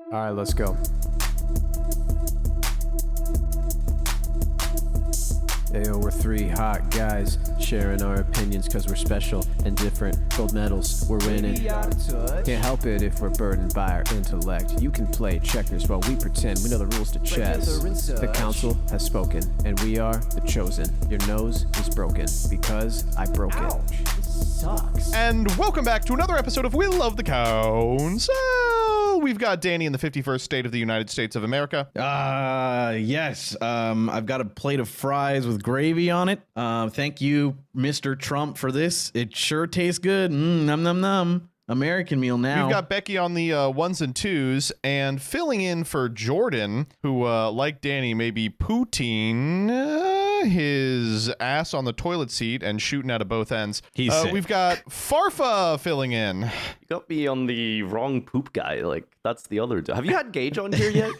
All right, let's go. Ayo, we're three hot guys sharing our opinions because we're special and different. Gold medals, we're winning. Can't help it if we're burdened by our intellect. You can play checkers while we pretend we know the rules to chess. The council has spoken, and we are the chosen. Your nose is broken because I broke it. Sucks. And welcome back to another episode of We Love the Council. We've got Danny in the 51st state of the United States of America. Yes. I've got a plate of fries with gravy on it. Thank you, Mr. Trump, for this. It sure tastes good. Num num num. American meal now. We've got Becky on the ones and twos, and filling in for Jordan, who, like Danny, may be poutine his ass on the toilet seat and shooting out of both ends. He's sick. We've got Farfa filling in. You got me on the wrong poop guy. Like, that's the other. Have you had Gage on here yet?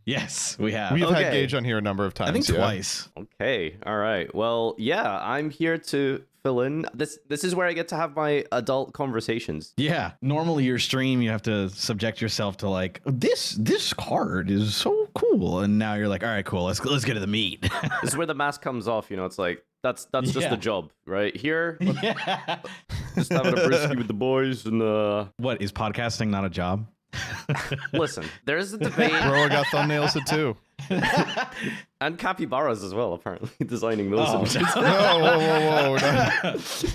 Yes, we have. We've Okay. had Gage on here a number of times. I think yeah. twice. Okay. All right. Well, yeah, I'm here to fill in. This is where I get to have my adult conversations. Yeah. Normally your stream, you have to subject yourself to like, this card is so cool. And now you're like, all right, cool. Let's get to the meat. This is where the mask comes off. You know, it's like, that's just Yeah. the job, right? Here, Yeah. just having a brisky with the boys and What, is podcasting not a job? listen, there's a debate. Bro, I got thumbnails at two. And capybaras as well, apparently, designing those. Oh, images.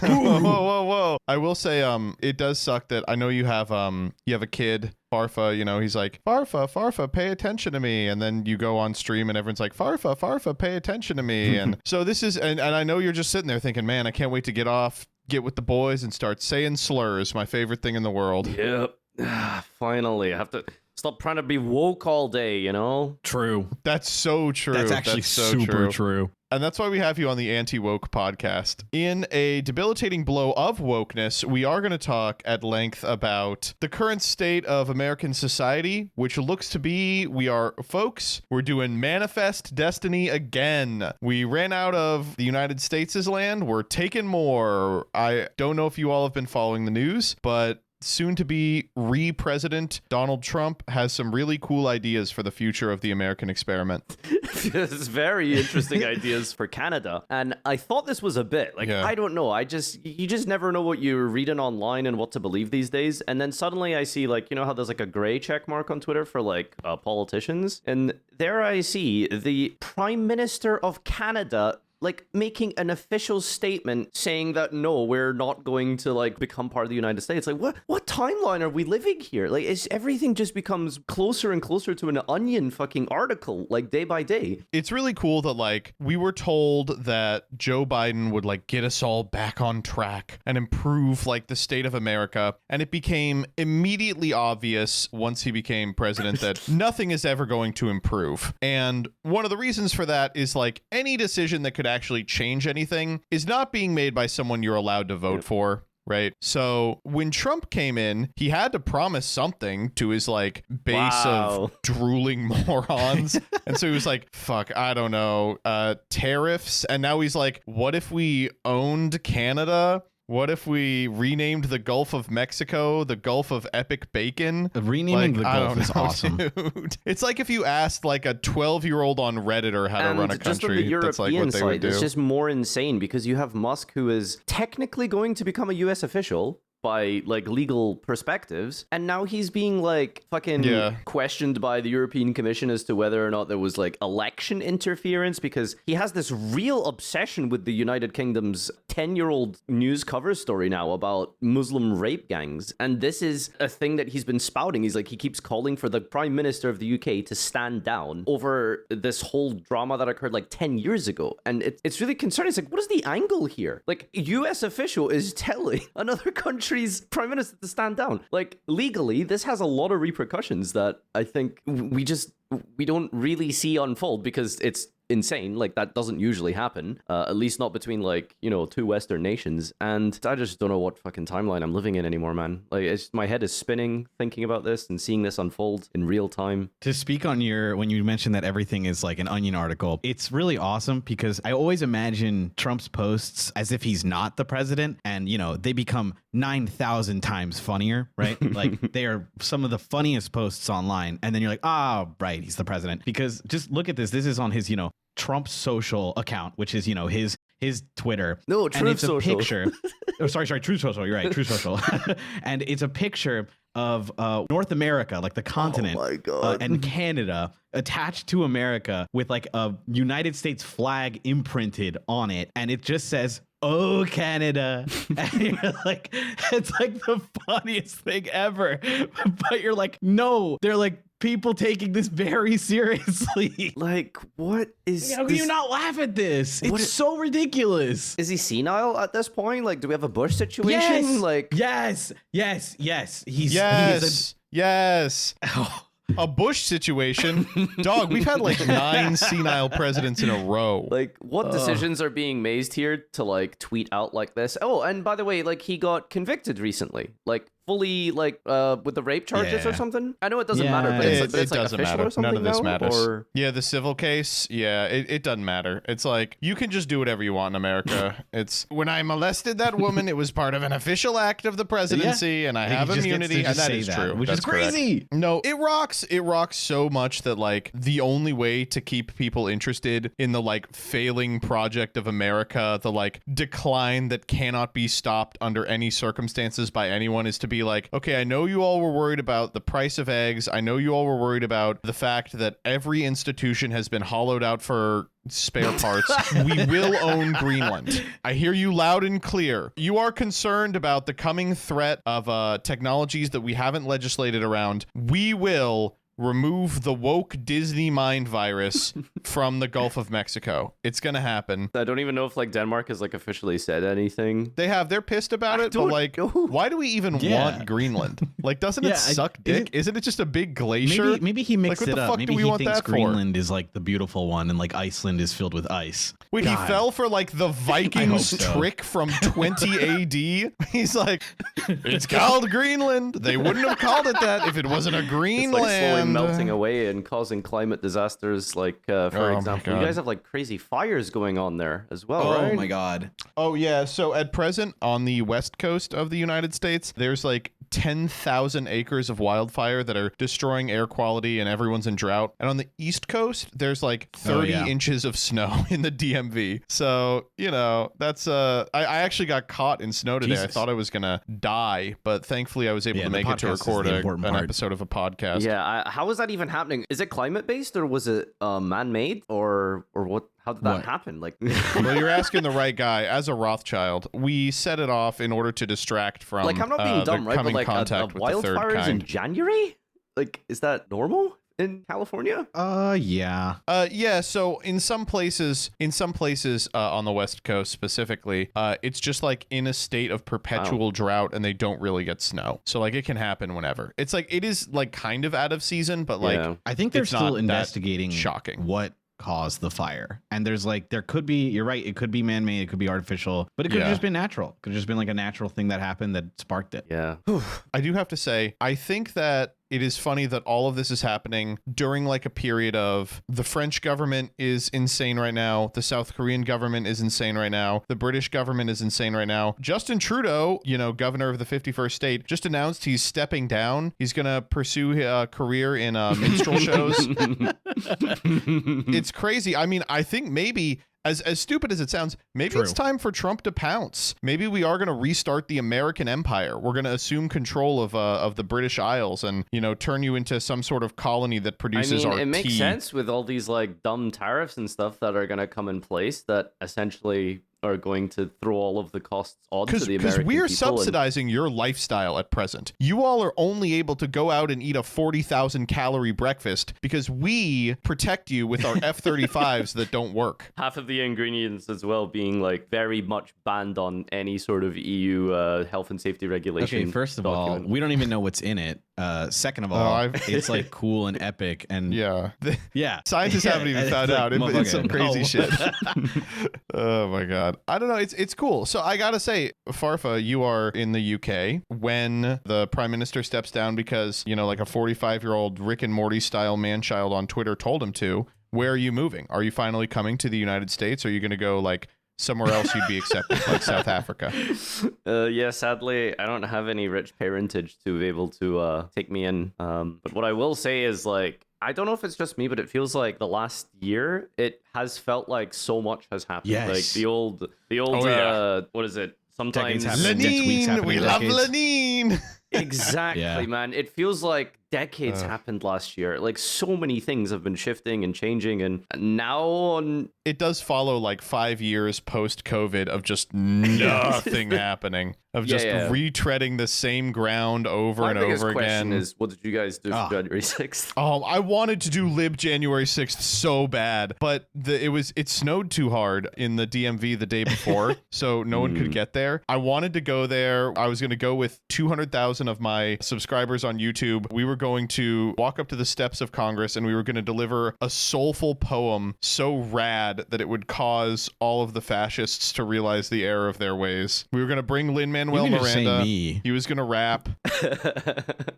Whoa. I will say, it does suck that I know you have a kid, Farfa, you know, he's like, Farfa, pay attention to me. And then you go on stream and everyone's like, Farfa, pay attention to me. And so this is, and I know you're just sitting there thinking, man, I can't wait to get with the boys and start saying slurs, my favorite thing in the world. Yep. Finally, I have to stop trying to be woke all day, you know? True. That's so true. That's actually so super true. And that's why we have you on the Anti-Woke podcast. In a debilitating blow of wokeness, we are going to talk at length about the current state of American society, which looks to be, we're doing Manifest Destiny again. We ran out of the United States' land. We're taking more. I don't know if you all have been following the news, but soon-to-be re-president Donald Trump has some really cool ideas for the future of the American experiment. It's very interesting ideas for Canada. And I thought this was a bit. Like, Yeah. I don't know. You just never know what you're reading online and what to believe these days. And then suddenly I see, like, you know how there's like a gray check mark on Twitter for like politicians? And there I see the Prime Minister of Canada like making an official statement saying that no, we're not going to like become part of the United States. Like what timeline are we living here? Like everything just becomes closer and closer to an Onion fucking article, like day by day. It's really cool that like we were told that Joe Biden would like get us all back on track and improve like the state of America. And it became immediately obvious once he became president that nothing is ever going to improve. And one of the reasons for that is like any decision that could actually change anything is not being made by someone you're allowed to vote for. Right. So when Trump came in, he had to promise something to his like base of drooling morons. And so he was like, fuck, I don't know, tariffs. And now he's like, what if we owned Canada? What if we renamed the Gulf of Mexico the Gulf of Epic Bacon? Renaming the Gulf is awesome. Dude. It's like if you asked like a 12-year-old on Redditor how to run a just on country. the European That's like what they side, would do. it's just more insane because you have Musk, who is technically going to become a U.S. official by like legal perspectives, and now he's being like fucking questioned by the European Commission as to whether or not there was like election interference, because he has this real obsession with the United Kingdom's 10-year-old news cover story now about Muslim rape gangs. And this is a thing that he's been spouting. He keeps calling for the Prime Minister of the UK to stand down over this whole drama that occurred like 10 years ago. And it's really concerning. It's like, what is the angle here? Like, a US official is telling another country's prime minister to stand down. Like, legally, this has a lot of repercussions that I think we don't really see unfold because it's insane. Like, that doesn't usually happen, at least not between, like, you know, two Western nations. And I just don't know what fucking timeline I'm living in anymore, man. Like, my head is spinning thinking about this and seeing this unfold in real time. To speak on when you mentioned that everything is like an Onion article, it's really awesome because I always imagine Trump's posts as if he's not the president, and, you know, they become 9,000 times funnier, right? Like, they are some of the funniest posts online. And then you're like, right, he's the president. Because just look at this. This is on his, you know, Trump social account, which is, you know, his Twitter. No, Truth Social. And it's a picture. Oh, sorry, Truth Social. You're right, Truth Social. And it's a picture of North America, like the continent, oh my God. And Canada attached to America with like a United States flag imprinted on it, and it just says, "Oh, Canada." And you're like, it's like the funniest thing ever. But you're like, no, they're like people taking this very seriously. Like, what is How can you not laugh at this? It's so ridiculous. Is he senile at this point? Like, do we have a Bush situation? Yes. Like, yes. Yes. A Bush situation. Dog, we've had like 9 senile presidents in a row. Like, what decisions are being made here to, like, tweet out like this? Oh, and by the way, like, he got convicted recently. Like, fully, like, with the rape charges or something? I know it doesn't matter, but it's like doesn't official matter. or something. None of this now? matters. Or... Yeah, the civil case, it doesn't matter. It's like, you can just do whatever you want in America. It's, when I molested that woman, it was part of an official act of the presidency, and I have immunity, and that is true. Which is crazy. Correct. No, it rocks. It rocks so much that, like, the only way to keep people interested in the, like, failing project of America, the, like, decline that cannot be stopped under any circumstances by anyone, is to be like, okay, I know you all were worried about the price of eggs. I know you all were worried about the fact that every institution has been hollowed out for spare parts. We will own Greenland. I hear you loud and clear. You are concerned about the coming threat of technologies that we haven't legislated around. We will remove the woke Disney mind virus from the Gulf of Mexico. It's gonna happen. I don't even know if, like, Denmark has, like, officially said anything. They're pissed about it, but, like, why do we even want Greenland? Like, doesn't it suck dick? Isn't it just a big glacier? Maybe he mixed like, it up. Maybe he thinks Greenland for? Is like the beautiful one, and like Iceland is filled with ice. Wait, God. He fell for like the Vikings trick from 20 AD? He's like, it's called Greenland. They wouldn't have called it that if it wasn't a green it's, like, land. slowly melting away and causing climate disasters. Like, for example, you guys have, like, crazy fires going on there as well, right? Oh my God. Oh yeah. So at present on the west coast of the United States, there's like 10,000 acres of wildfire that are destroying air quality, and everyone's in drought. And on the east coast, there's like 30 inches of snow in the DMV. So, you know, that's I actually got caught in snow today. I thought I was gonna die, but thankfully I was able to make it to record an episode of a podcast. Yeah. How is that even happening? Is it climate based, or was it man-made, or what? How did that happen? Like, well, you're asking the right guy. As a Rothschild, we set it off in order to distract from like, I'm not being dumb, right? But like, wildfires in January, like, is that normal in California? Yeah. So in some places on the West Coast specifically, it's just like in a state of perpetual drought, and they don't really get snow. So like, it can happen whenever. It's like, it is like kind of out of season, but like, I think they're still investigating shocking what caused the fire. And there's like, there could be, you're right, it could be man-made, it could be artificial, but it could have just been natural. It could have just been like a natural thing that happened that sparked it. Yeah. I do have to say, I think that it is funny that all of this is happening during like a period of the French government is insane right now. The South Korean government is insane right now. The British government is insane right now. Justin Trudeau, you know, governor of the 51st state, just announced he's stepping down. He's going to pursue a career in minstrel shows. It's crazy. I mean, I think maybe, as stupid as it sounds, maybe it's time for Trump to pounce. Maybe we are going to restart the American empire. We're going to assume control of the British Isles and, you know, turn you into some sort of colony that produces our tea. It makes sense with all these, like, dumb tariffs and stuff that are going to come in place that essentially are going to throw all of the costs onto the American people. Because we're subsidizing your lifestyle at present. You all are only able to go out and eat a 40,000 calorie breakfast because we protect you with our F-35s that don't work. Half of the ingredients as well being, like, very much banned on any sort of EU health and safety regulation. Okay, first of all, we don't even know what's in it. Second of all, it's like cool and epic, and yeah. Scientists haven't even found out. It's some crazy shit. Oh my god, I don't know. It's cool. So I gotta say, Farfa, you are in the UK when the prime minister steps down because like a 45-year-old Rick and Morty style man-child on Twitter told him to. Where are you moving? Are you finally coming to the United States? Or are you going to go like somewhere else you'd be accepted, like South Africa? Yeah, sadly, I don't have any rich parentage to be able to take me in. But what I will say is, like, I don't know if it's just me, but it feels like the last year, it has felt like so much has happened. Yes. Like the old, what is it? Sometimes Lenin, we love Lenin. Exactly, man. It feels like decades happened last year. Like so many things have been shifting and changing, and now it does follow like 5 years post COVID of just nothing happening, of just retreading the same ground over and over again. Is what did you guys do for January 6th? I wanted to do Lib January 6th so bad, but it snowed too hard in the DMV the day before, so no one could get there. I wanted to go there. I was going to go with 200,000 of my subscribers on YouTube. We were going to walk up to the steps of Congress and we were going to deliver a soulful poem so rad that it would cause all of the fascists to realize the error of their ways. We were going to bring Lin-Manuel Miranda. He was going to rap.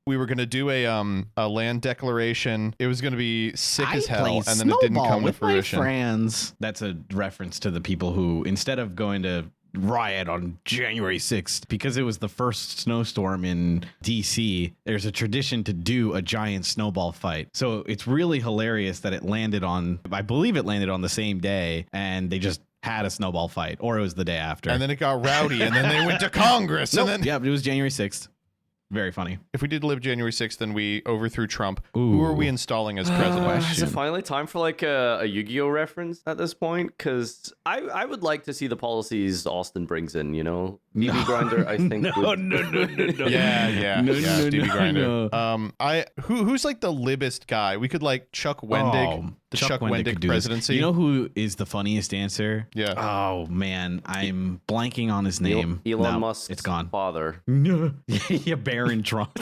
We were going to do a land declaration. It was going to be sick as hell, and then it didn't come to fruition. My friends. That's a reference to the people who, instead of going to riot on January 6th because it was the first snowstorm in DC, there's a tradition to do a giant snowball fight. So it's really hilarious that I believe it landed on the same day, and they just had a snowball fight, or it was the day after. And then it got rowdy, and then they went to Congress. Nope. And then yeah, but it was January 6th. Very funny. If we did live January 6th, then we overthrew Trump. Who are we installing as president? Is it finally time for like a Yu-Gi-Oh reference at this point? Because I would like to see the policies Austin brings in, BB Grinder, I think. No. Yeah. BB Grinder. Who's like the libbest guy? We could like Chuck Wendig. Chuck Wendig presidency. You know who is the funniest answer? Yeah. Oh man, I'm blanking on his name. Elon Musk's it's gone. Father. Yeah, Baron Trump.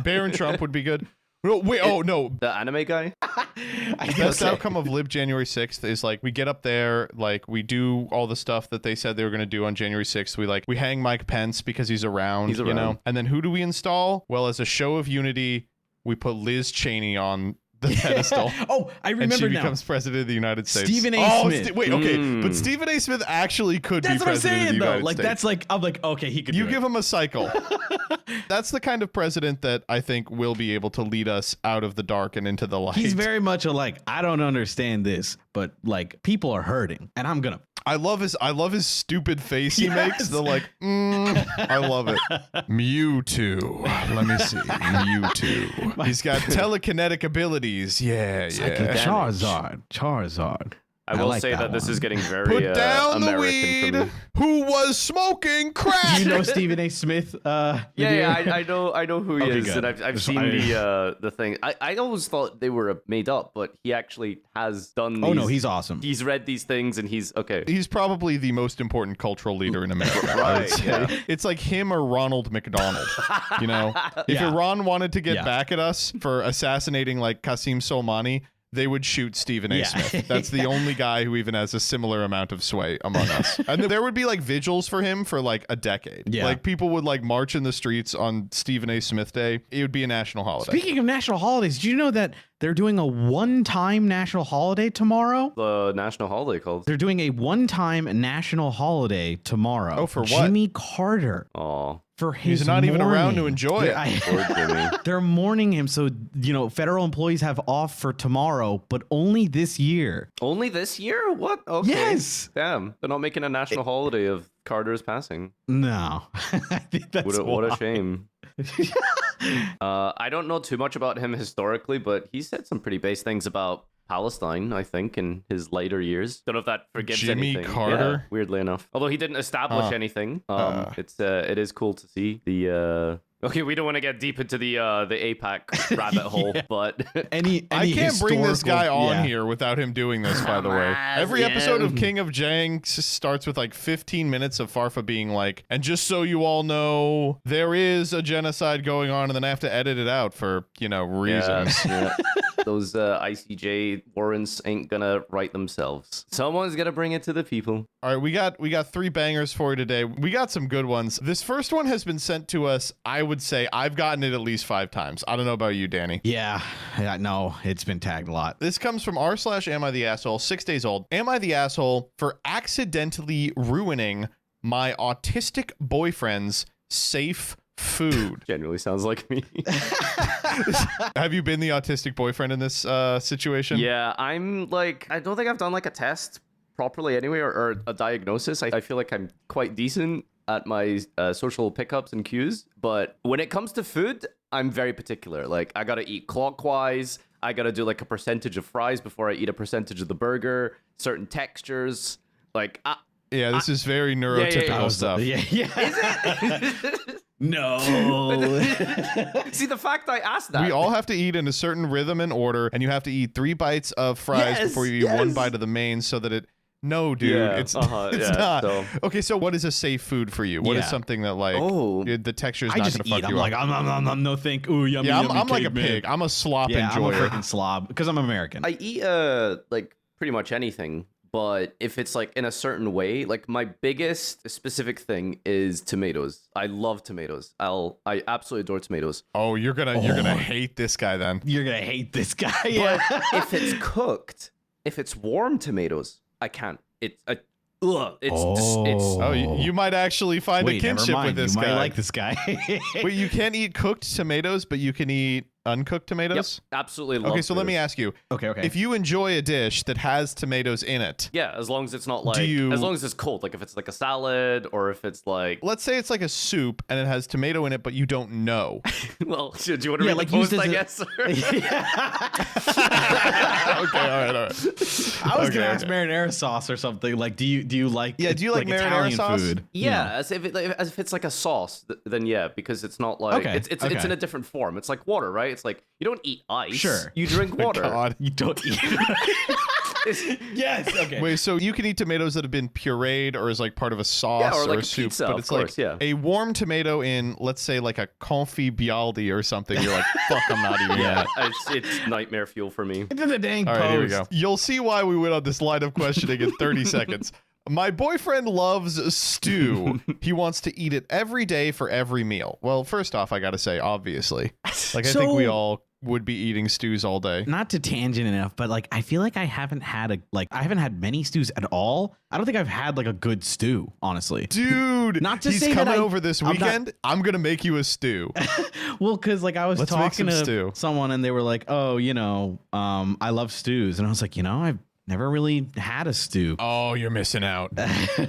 Baron Trump would be good. No, wait, no. The anime guy? The best outcome of Lib January 6th is like we get up there, like we do all the stuff that they said they were going to do on January 6th. We hang Mike Pence because he's around, you know? And then who do we install? Well, as a show of unity, we put Liz Cheney on the pedestal. I remember and she now. becomes president of the United States. Stephen A. Smith. Wait, okay. But Stephen A. Smith actually could be president of the United States. That's like, I'm like, okay, he could You give him a cycle. That's the kind of president that I think will be able to lead us out of the dark and into the light. He's very much I don't understand this, but like people are hurting, and I'm gonna. I love his stupid face he makes. The I love it. Mewtwo. Let me see. Mewtwo. He's got telekinetic abilities. Yeah. Charizard. I will say that this is getting very Put down the American weed. for me. Who was smoking crack? Do you know Stephen A. Smith? I know who he is, good. and I've seen the thing. I always thought they were made up, but he actually has done these. Oh no, he's awesome. He's read these things, and he's okay. He's probably the most important cultural leader in America. Right, yeah. It's like him or Ronald McDonald. If Iran wanted to get back at us for assassinating like Qasem Soleimani, they would shoot Stephen A. Smith. That's the only guy who even has a similar amount of sway among us. And there would be like vigils for him for like a decade. Yeah. Like people would like march in the streets on Stephen A. Smith Day. It would be a national holiday. Speaking of national holidays, do you know that they're doing a one-time national holiday tomorrow? The national holiday called. They're doing a one-time national holiday tomorrow. Oh, for what? Jimmy Carter. Oh. For his He's not even around to enjoy it. Poor Jimmy. They're mourning him, so federal employees have off for tomorrow, but only this year. Only this year? What? Okay. Yes. Damn. They're not making a national holiday of Carter's passing. No. I think that's what a shame. I don't know too much about him historically, but he said some pretty base things about Palestine, I think, in his later years. Don't know if that forgives Jimmy anything. Carter? Yeah, weirdly enough. Although he didn't establish anything. It is cool to see the Okay, we don't want to get deep into the APAC rabbit hole, but I can't bring this guy on here without him doing this, by the way. Every episode of King of Jang starts with like 15 minutes of Farfa being like, and just so you all know, there is a genocide going on, and then I have to edit it out for, reasons. Yeah. Those ICJ warrants ain't gonna write themselves. Someone's gonna bring it to the people. All right, we got 3 bangers for you today. We got some good ones. This first one has been sent to us. I would say I've gotten it at least 5 times. I don't know about you, Danny. Yeah, no, it's been tagged a lot. This comes from r/am I the asshole, 6 days old. Am I the asshole for accidentally ruining my autistic boyfriend's safe food? Genuinely sounds like me. Have you been the autistic boyfriend in this situation? Yeah, I'm like, I don't think I've done like a test properly anyway, or a diagnosis. I feel like I'm quite decent at my social pickups and cues, but when it comes to food, I'm very particular. Like, I gotta eat clockwise. I gotta do like a percentage of fries before I eat a percentage of the burger. Certain textures, like. Yeah, this is very neurotypical stuff. Yeah. Is it? No. See, the fact I asked that. We all have to eat in a certain rhythm and order, and you have to eat 3 bites of fries before you eat 1 bite of the main, so that it. No, dude, it's not. So. Okay, so what is a safe food for you? What is something that like the texture is not going to fuck you up? I'm like, no think. Ooh, yummy. Yeah, yummy I'm like a man. pig. I'm a slop enjoyer. I'm a freaking slob because I'm American. I eat like pretty much anything. But if it's like in a certain way, like my biggest specific thing is tomatoes. I love tomatoes. I absolutely adore tomatoes. Oh, you're gonna hate this guy then. You're gonna hate this guy. But if it's cooked, if it's warm tomatoes, I can't. You might actually find a kinship with this guy. You might like this guy. Wait, you can't eat cooked tomatoes, but you can eat uncooked tomatoes? Yep, absolutely love Okay, so let me ask you. Okay. If you enjoy a dish that has tomatoes in it. Yeah, as long as it's not like, as long as it's cold, like if it's like a salad or if it's like. Let's say it's like a soup and it has tomato in it, but you don't know. Well, do you want to read the post, I guess? Okay, all right. I was gonna ask marinara sauce or something. Like, do you like? Yeah, do you like marinara Italian sauce? food? Yeah, as if it's like a sauce, then yeah, because it's not like it's in a different form. It's like water, right? It's like you don't eat ice. Sure. You drink water. God. You don't eat. Yes. Okay. Wait, so you can eat tomatoes that have been pureed or is like part of a sauce or like a soup, pizza, but it's of course, like a warm tomato in, let's say, like a confit bialdi or something. You're like, fuck, I'm not eating that. It's nightmare fuel for me. Into the dang All post. right, here we go. You'll see why we went on this line of questioning in 30 seconds. My boyfriend loves stew. He wants to eat it every day for every meal. Well, first off, I gotta say, obviously, like I think we all would be eating stews all day. Not to tangent enough, but like I feel like I haven't had many stews at all. I don't think I've had like a good stew, honestly. Dude, not to he's say coming that over this weekend. I'm gonna make you a stew. Well, because like I was Let's make talking some to stew. someone and they were like, oh, I love stews, and I was like, I've never really had a stew. Oh, you're missing out.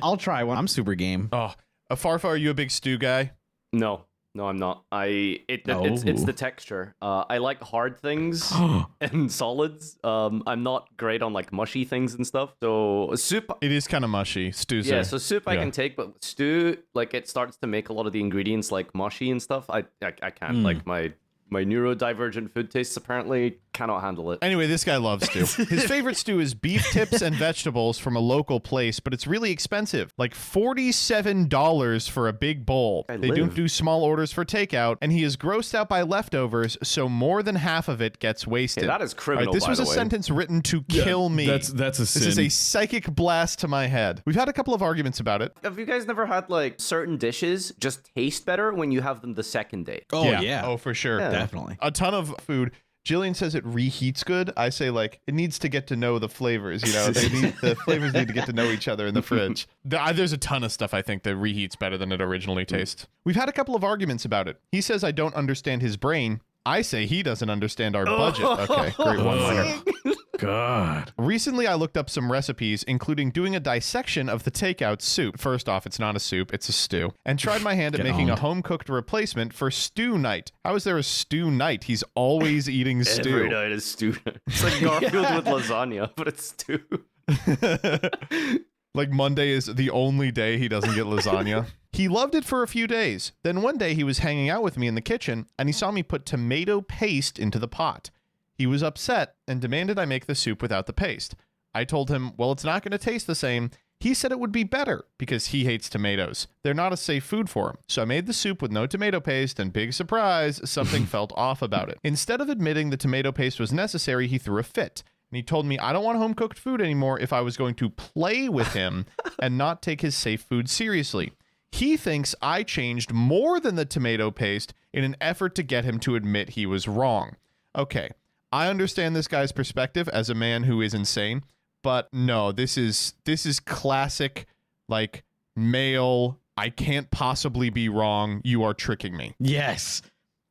I'll try one. I'm super game. Oh, Farfa, are you a big stew guy? No, I'm not. It's the texture. I like hard things and solids. I'm not great on like mushy things and stuff. So soup. It is kind of mushy. Stews. Yeah, so soup I can take, but stew, like it starts to make a lot of the ingredients like mushy and stuff. I can't. Like my neurodivergent food tastes apparently cannot handle it. Anyway, this guy loves stew. His favorite stew is beef tips and vegetables from a local place, but it's really expensive. Like $47 for a big bowl. They don't do small orders for takeout, and he is grossed out by leftovers, so more than half of it gets wasted. Hey, that is criminal, All right, this was a sentence written to kill me. That's a sin. This is a psychic blast to my head. We've had a couple of arguments about it. Have you guys never had like certain dishes just taste better when you have them the second day? Oh yeah. Oh, for sure. Yeah. Definitely. A ton of food. Jillian says it reheats good. I say like it needs to get to know the flavors. The flavors need to get to know each other in the fridge. There's a ton of stuff I think that reheats better than it originally tastes. We've had a couple of arguments about it. He says I don't understand his brain. I say he doesn't understand our budget. Okay, great one-liner. God. Recently, I looked up some recipes, including doing a dissection of the takeout soup. First off, it's not a soup, it's a stew. And tried my hand at making a home-cooked replacement for stew night. How is there a stew night? He's always eating stew. Every night is stew. It's like Garfield with lasagna, but it's stew. Like Monday is the only day he doesn't get lasagna. He loved it for a few days. Then one day he was hanging out with me in the kitchen and he saw me put tomato paste into the pot. He was upset and demanded I make the soup without the paste. I told him, well, it's not going to taste the same. He said it would be better because he hates tomatoes. They're not a safe food for him. So I made the soup with no tomato paste and big surprise, something felt off about it. Instead of admitting the tomato paste was necessary, he threw a fit. And he told me I don't want home cooked food anymore if I was going to play with him and not take his safe food seriously. He thinks I changed more than the tomato paste in an effort to get him to admit he was wrong. Okay, I understand this guy's perspective as a man who is insane. But no, this is classic, like, male, I can't possibly be wrong, you are tricking me. Yes,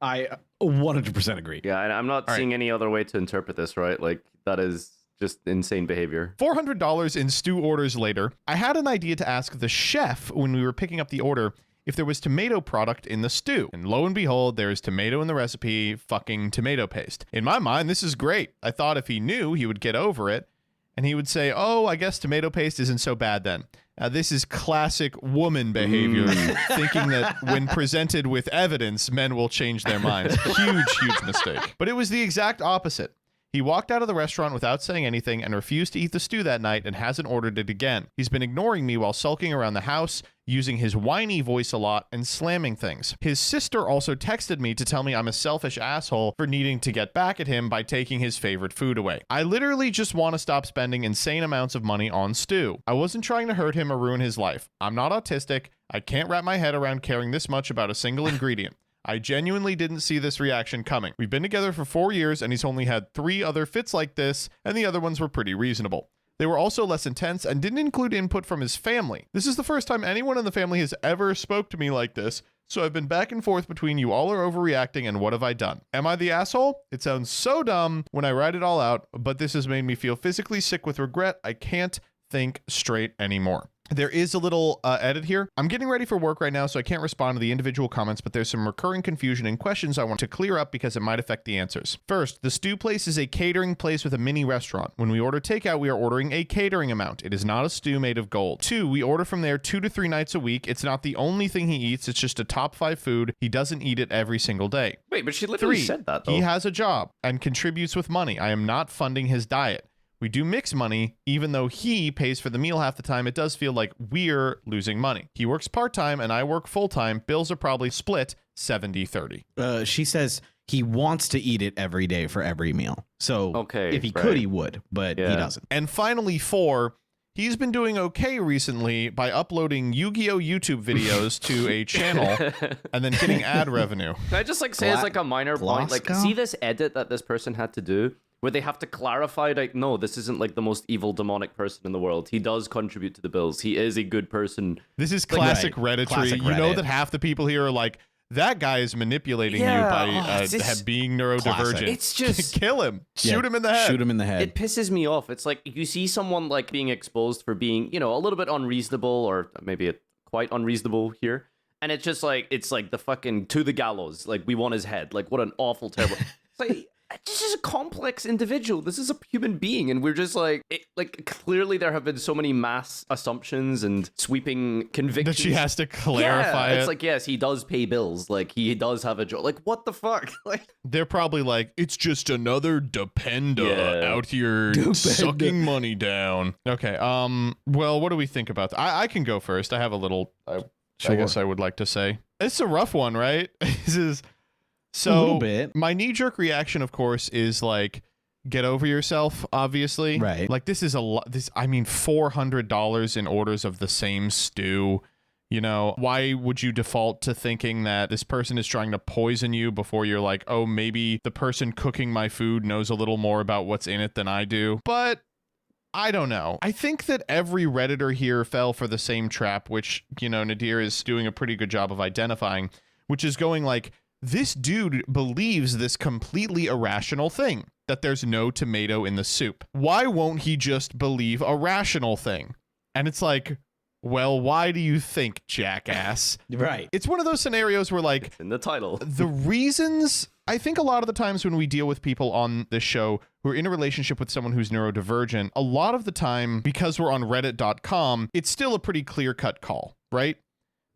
I 100% agree. Yeah, and I'm not seeing any other way to interpret this, right? Like, that is just insane behavior. $400 in stew orders later, I had an idea to ask the chef when we were picking up the order if there was tomato product in the stew. And lo and behold, there is tomato in the recipe, fucking tomato paste. In my mind, this is great. I thought if he knew, he would get over it. And he would say, oh, I guess tomato paste isn't so bad then. This is classic woman behavior, thinking that when presented with evidence, men will change their minds. Huge mistake. But it was the exact opposite. He walked out of the restaurant without saying anything and refused to eat the stew that night and hasn't ordered it again. He's been ignoring me while sulking around the house, using his whiny voice a lot, and slamming things. His sister also texted me to tell me I'm a selfish asshole for needing to get back at him by taking his favorite food away. I literally just want to stop spending insane amounts of money on stew. I wasn't trying to hurt him or ruin his life. I'm not autistic. I can't wrap my head around caring this much about a single ingredient. I genuinely didn't see this reaction coming. We've been together for 4 years and he's only had 3 other fits like this, and the other ones were pretty reasonable. They were also less intense and didn't include input from his family. This is the first time anyone in the family has ever spoke to me like this, so I've been back and forth between you all are overreacting and what have I done? Am I the asshole? It sounds so dumb when I write it all out, but this has made me feel physically sick with regret. I can't think straight anymore. There is a little edit here. I'm getting ready for work right now, so I can't respond to the individual comments, but there's some recurring confusion and questions I want to clear up because it might affect the answers. First, the stew place is a catering place with a mini restaurant. When we order takeout, we are ordering a catering amount. It is not a stew made of gold. 2, we order from there 2 to 3 nights a week. It's not the only thing he eats. It's just a top 5 food. He doesn't eat it every single day. Wait, but she literally 3, said that, though. He has a job and contributes with money. I am not funding his diet. We do mix money, even though he pays for the meal half the time. It does feel like we're losing money. He works part-time and I work full-time. Bills are probably split 70-30. She says he wants to eat it every day for every meal. So if he could, he would, but he doesn't. And finally, 4, he's been doing okay recently by uploading Yu-Gi-Oh! YouTube videos to a channel and then getting ad revenue. Can I just say as like a minor point, like see this edit that this person had to do? Where they have to clarify, like, no, this isn't like the most evil demonic person in the world. He does contribute to the bills. He is a good person. This is classic Redditry. Classic you know Reddit. that half the people here are like, that guy is manipulating you by being neurodivergent. Classic. It's just kill him. Shoot him in the head. Shoot him in the head. It pisses me off. It's like you see someone like being exposed for being, a little bit unreasonable or maybe quite unreasonable here. And it's just like, the fucking to the gallows. Like, we want his head. Like, what an awful, terrible. It's like, this is a complex individual. This is a human being, and we're just like, clearly there have been so many mass assumptions and sweeping convictions that she has to clarify it's like, yes, he does pay bills. Like, he does have a job. Like, what the fuck? Like, they're probably like, it's just another dependa out here sucking money down. Okay. Well, what do we think about that? I can go first. I have a little. I guess I would like to say it's a rough one, right? This is. So, a little bit. My knee-jerk reaction, of course, is like, get over yourself, obviously. Right. Like, this is a lot. $400 in orders of the same stew. Why would you default to thinking that this person is trying to poison you before you're like, oh, maybe the person cooking my food knows a little more about what's in it than I do? But I don't know. I think that every Redditor here fell for the same trap, which, Nadir is doing a pretty good job of identifying, which is going like, this dude believes this completely irrational thing, that there's no tomato in the soup. Why won't he just believe a rational thing? And it's like, well, why do you think, jackass? Right. It's one of those scenarios where, like, in the title, the reasons I think a lot of the times when we deal with people on this show who are in a relationship with someone who's neurodivergent, a lot of the time, because we're on reddit.com, it's still a pretty clear-cut call, right?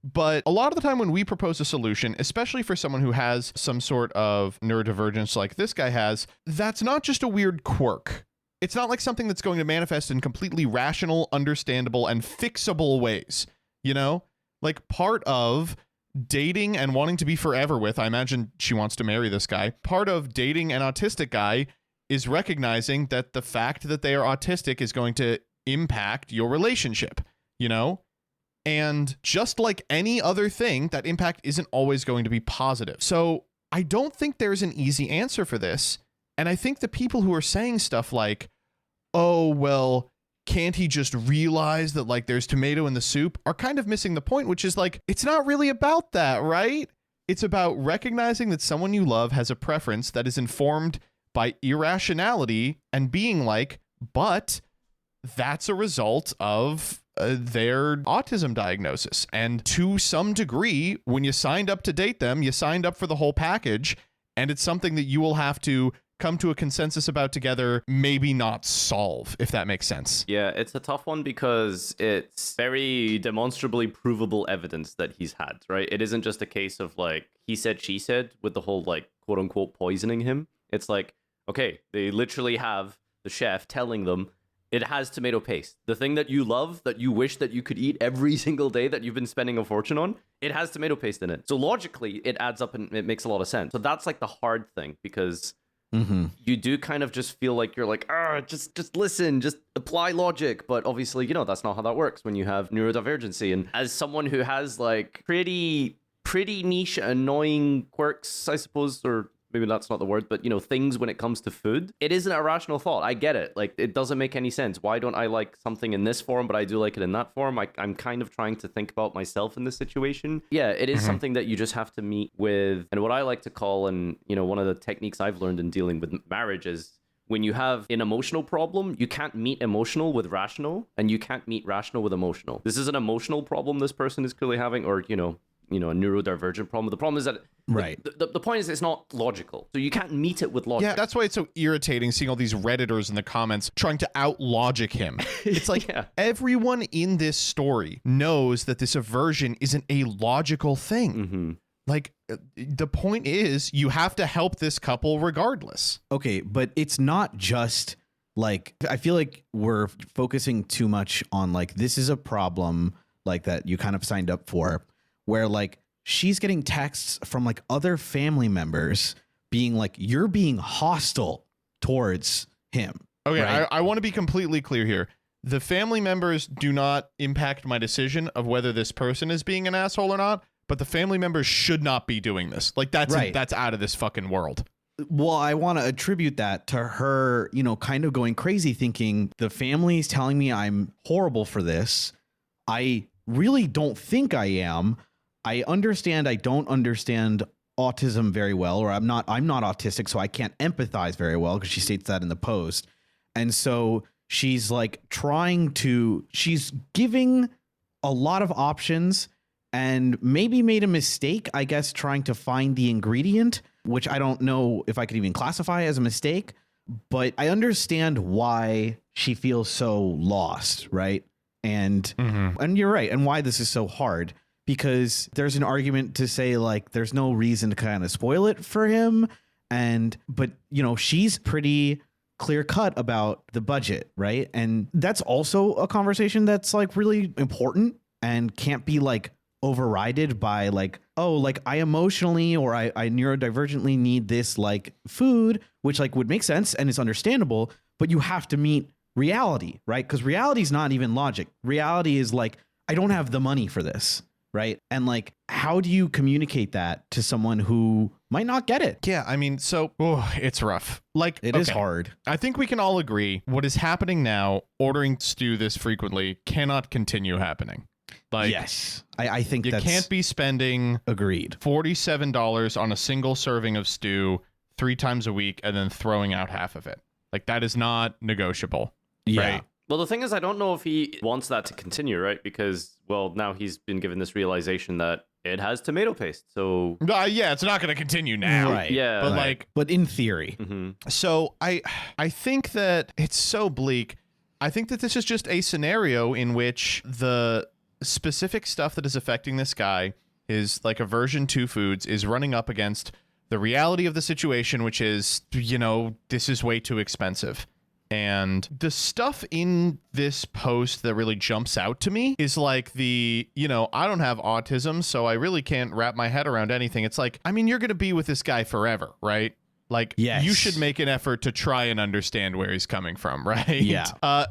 But a lot of the time when we propose a solution, especially for someone who has some sort of neurodivergence like this guy has, that's not just a weird quirk. It's not like something that's going to manifest in completely rational, understandable, and fixable ways, you know? Like part of dating and wanting to be forever with, I imagine she wants to marry this guy, part of dating an autistic guy is recognizing that the fact that they are autistic is going to impact your relationship, you know? And just like any other thing, that impact isn't always going to be positive. So I don't think there's an easy answer for this. And I think the people who are saying stuff like, oh, well, can't he just realize that like there's tomato in the soup are kind of missing the point, which is like, it's not really about that, right? It's about recognizing that someone you love has a preference that is informed by irrationality and being like, but that's a result of their autism diagnosis. And to some degree, when you signed up to date them, you signed up for the whole package, and it's something that you will have to come to a consensus about together, maybe not solve, if that makes sense. Yeah, it's a tough one because it's very demonstrably provable evidence that he's had, right? It isn't just a case of like, he said, she said, with the whole like, quote unquote, poisoning him. It's like, okay, they literally have the chef telling them, it has tomato paste. The thing that you love, that you wish that you could eat every single day that you've been spending a fortune on, it has tomato paste in it. So logically, it adds up and it makes a lot of sense. So that's like the hard thing because you do kind of just feel like you're like, just listen, just apply logic. But obviously, you know, that's not how that works when you have neurodivergency. And as someone who has like pretty niche, annoying quirks, I suppose, or maybe that's not the word, but, you know, things when it comes to food, it isn't a rational thought. I get it. Like, it doesn't make any sense. Why don't I like something in this form, but I do like it in that form? I'm kind of trying to think about myself in this situation. Yeah, it is something that you just have to meet with. And what I like to call, and, you know, one of the techniques I've learned in dealing with marriage is when you have an emotional problem, you can't meet emotional with rational, and you can't meet rational with emotional. This is an emotional problem this person is clearly having, or, you know, a neurodivergent problem. The problem is that the point is it's not logical. So you can't meet it with logic. Yeah, that's why it's so irritating seeing all these Redditors in the comments trying to out-logic him. It's like everyone in this story knows that this aversion isn't a logical thing. Like, the point is you have to help this couple regardless. Okay, but it's not just like, I feel like we're focusing too much on like, this is a problem like that you kind of signed up for, where like she's getting texts from like other family members being like, you're being hostile towards him. Okay, right? I want to be completely clear here. The family members do not impact my decision of whether this person is being an asshole or not, but the family members should not be doing this. Like that's out of this fucking world. Well, I want to attribute that to her, you know, kind of going crazy thinking the family is telling me I'm horrible for this. I really don't think I am. I understand I don't understand autism very well, or I'm not autistic, so I can't empathize very well, because she states that in the post. And so she's like she's giving a lot of options and maybe made a mistake, I guess, trying to find the ingredient, which I don't know if I could even classify as a mistake, but I understand why she feels so lost, right? And you're right, and why this is so hard. Because there's an argument to say like there's no reason to kind of spoil it for him, but you know, she's pretty clear cut about the budget, right? And that's also a conversation that's like really important and can't be like overridden by like, oh, like I emotionally or I neurodivergently need this like food, which like would make sense and is understandable, but you have to meet reality, right? Because reality is not even logic. Reality is like, I don't have the money for this. Right. And like, how do you communicate that to someone who might not get it? Yeah, I mean, so it's rough. Like, it is hard. I think we can all agree what is happening now, ordering stew this frequently, cannot continue happening. Like, yes, I think you can't be spending $47 on a single serving of stew 3 times a week and then throwing out half of it. Like, that is not negotiable. Yeah. Right? Well, the thing is, I don't know if he wants that to continue, right? Because, well, now he's been given this realization that it has tomato paste. So yeah, it's not going to continue now. Right. Yeah. But Right. like, But in theory. so I think that it's so bleak. I think that this is just a scenario in which the specific stuff that is affecting this guy is like aversion to foods is running up against the reality of the situation, which is, you know, this is way too expensive. And the stuff in this post that really jumps out to me is like the, you know, I don't have autism, so I really can't wrap my head around anything. It's like, I mean, you're going to be with this guy forever, right? Like, Yes. you should make an effort to try and understand where he's coming from, right? Yeah.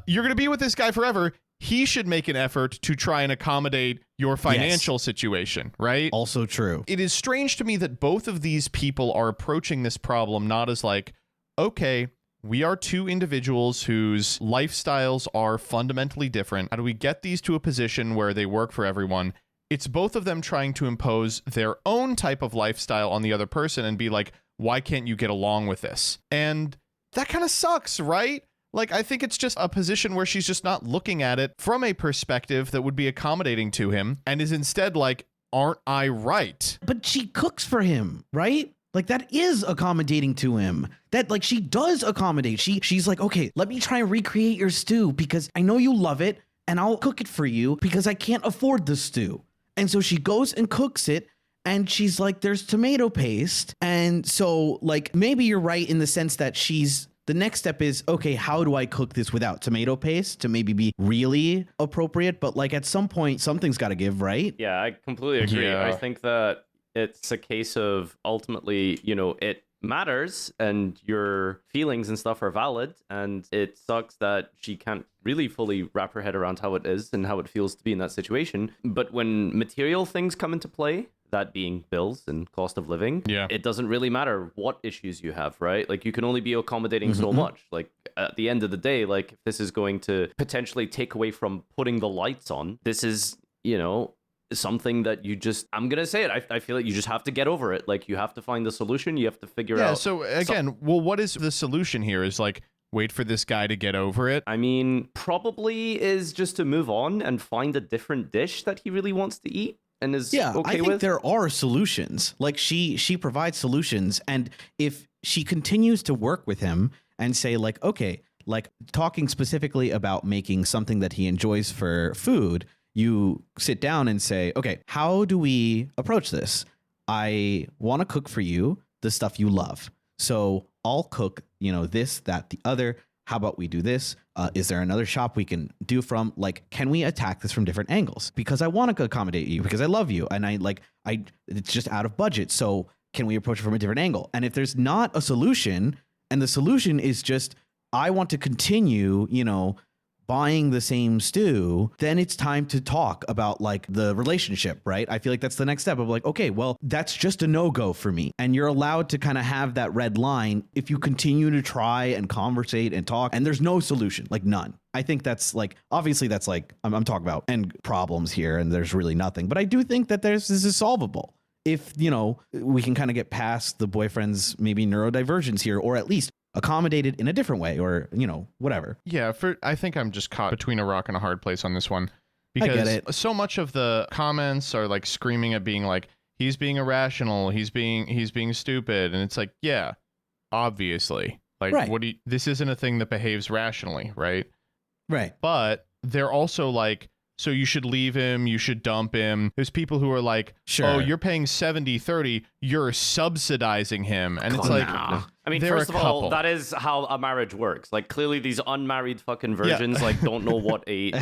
You're going to be with this guy forever. He should make an effort to try and accommodate your financial situation, right? Also true. It is strange to me that both of these people are approaching this problem not as like, okay, we are two individuals whose lifestyles are fundamentally different. How do we get these to a position where they work for everyone? It's both of them trying to impose their own type of lifestyle on the other person and be like, why can't you get along with this? And that kind of sucks, right? Like, I think it's just a position where she's just not looking at it from a perspective that would be accommodating to him and is instead like, aren't I right? But she cooks for him, right? Like, that is accommodating to him. That, like, she does accommodate. She's like, okay, let me try and recreate your stew because I know you love it and I'll cook it for you because I can't afford the stew. And so she goes and cooks it. And she's like, there's tomato paste. And so, like, maybe you're right in the sense that the next step is, okay, how do I cook this without tomato paste to maybe be really appropriate? But, like, at some point, something's got to give, right? Yeah, I completely agree. Yeah. I think that it's a case of ultimately, you know, it matters and your feelings and stuff are valid. And it sucks that she can't really fully wrap her head around how it is and how it feels to be in that situation. But when material things come into play, that being bills and cost of living, it doesn't really matter what issues you have, right? Like, you can only be accommodating so much. Like, at the end of the day, like, if this is going to potentially take away from putting the lights on, this is, you know, something that you just, I'm gonna say it, I feel like you just have to get over it. Like, you have to find the solution, you have to figure out. So again, well, what is the solution here? Is like, wait for this guy to get over it? I mean, probably is just to move on and find a different dish that he really wants to eat and is okay I think with. there are solutions. Like, she provides solutions. And if she continues to work with him and say, like, okay, like, talking specifically about making something that he enjoys for food, you sit down and say, okay, how do we approach this? I want to cook for you the stuff you love. So I'll cook, you know, this, that, the other. How about we do this? Is there another shop we can do from? Like, can we attack this from different angles? Because I want to accommodate you, because I love you. And it's just out of budget. So can we approach it from a different angle? And if there's not a solution, and the solution is just, I want to continue, you know, buying the same stew, then it's time to talk about, like, the relationship, right? I feel like that's the next step of, like, okay, well, that's just a no-go for me. And you're allowed to kind of have that red line if you continue to try and conversate and talk, and there's no solution, like, none. I think that's, like, obviously that's, like, I'm talking about end problems here and there's really nothing, but I do think that this is solvable. If, you know, we can kind of get past the boyfriend's maybe neurodivergence here, or at least accommodated in a different way, or, you know, whatever. Yeah, I think I'm just caught between a rock and a hard place on this one, I get because it. so much of the comments are like screaming at being like, he's being irrational, he's being stupid, and it's like, yeah, obviously, like, Right. This isn't a thing that behaves rationally, right? Right. But they're also like, so you should leave him, you should dump him. There's people who are like, Sure. oh, you're paying 70-30, you're subsidizing him. And it's like, I mean, they're first a of all, couple. that is how a marriage works. Like, clearly these unmarried fucking virgins like don't know what a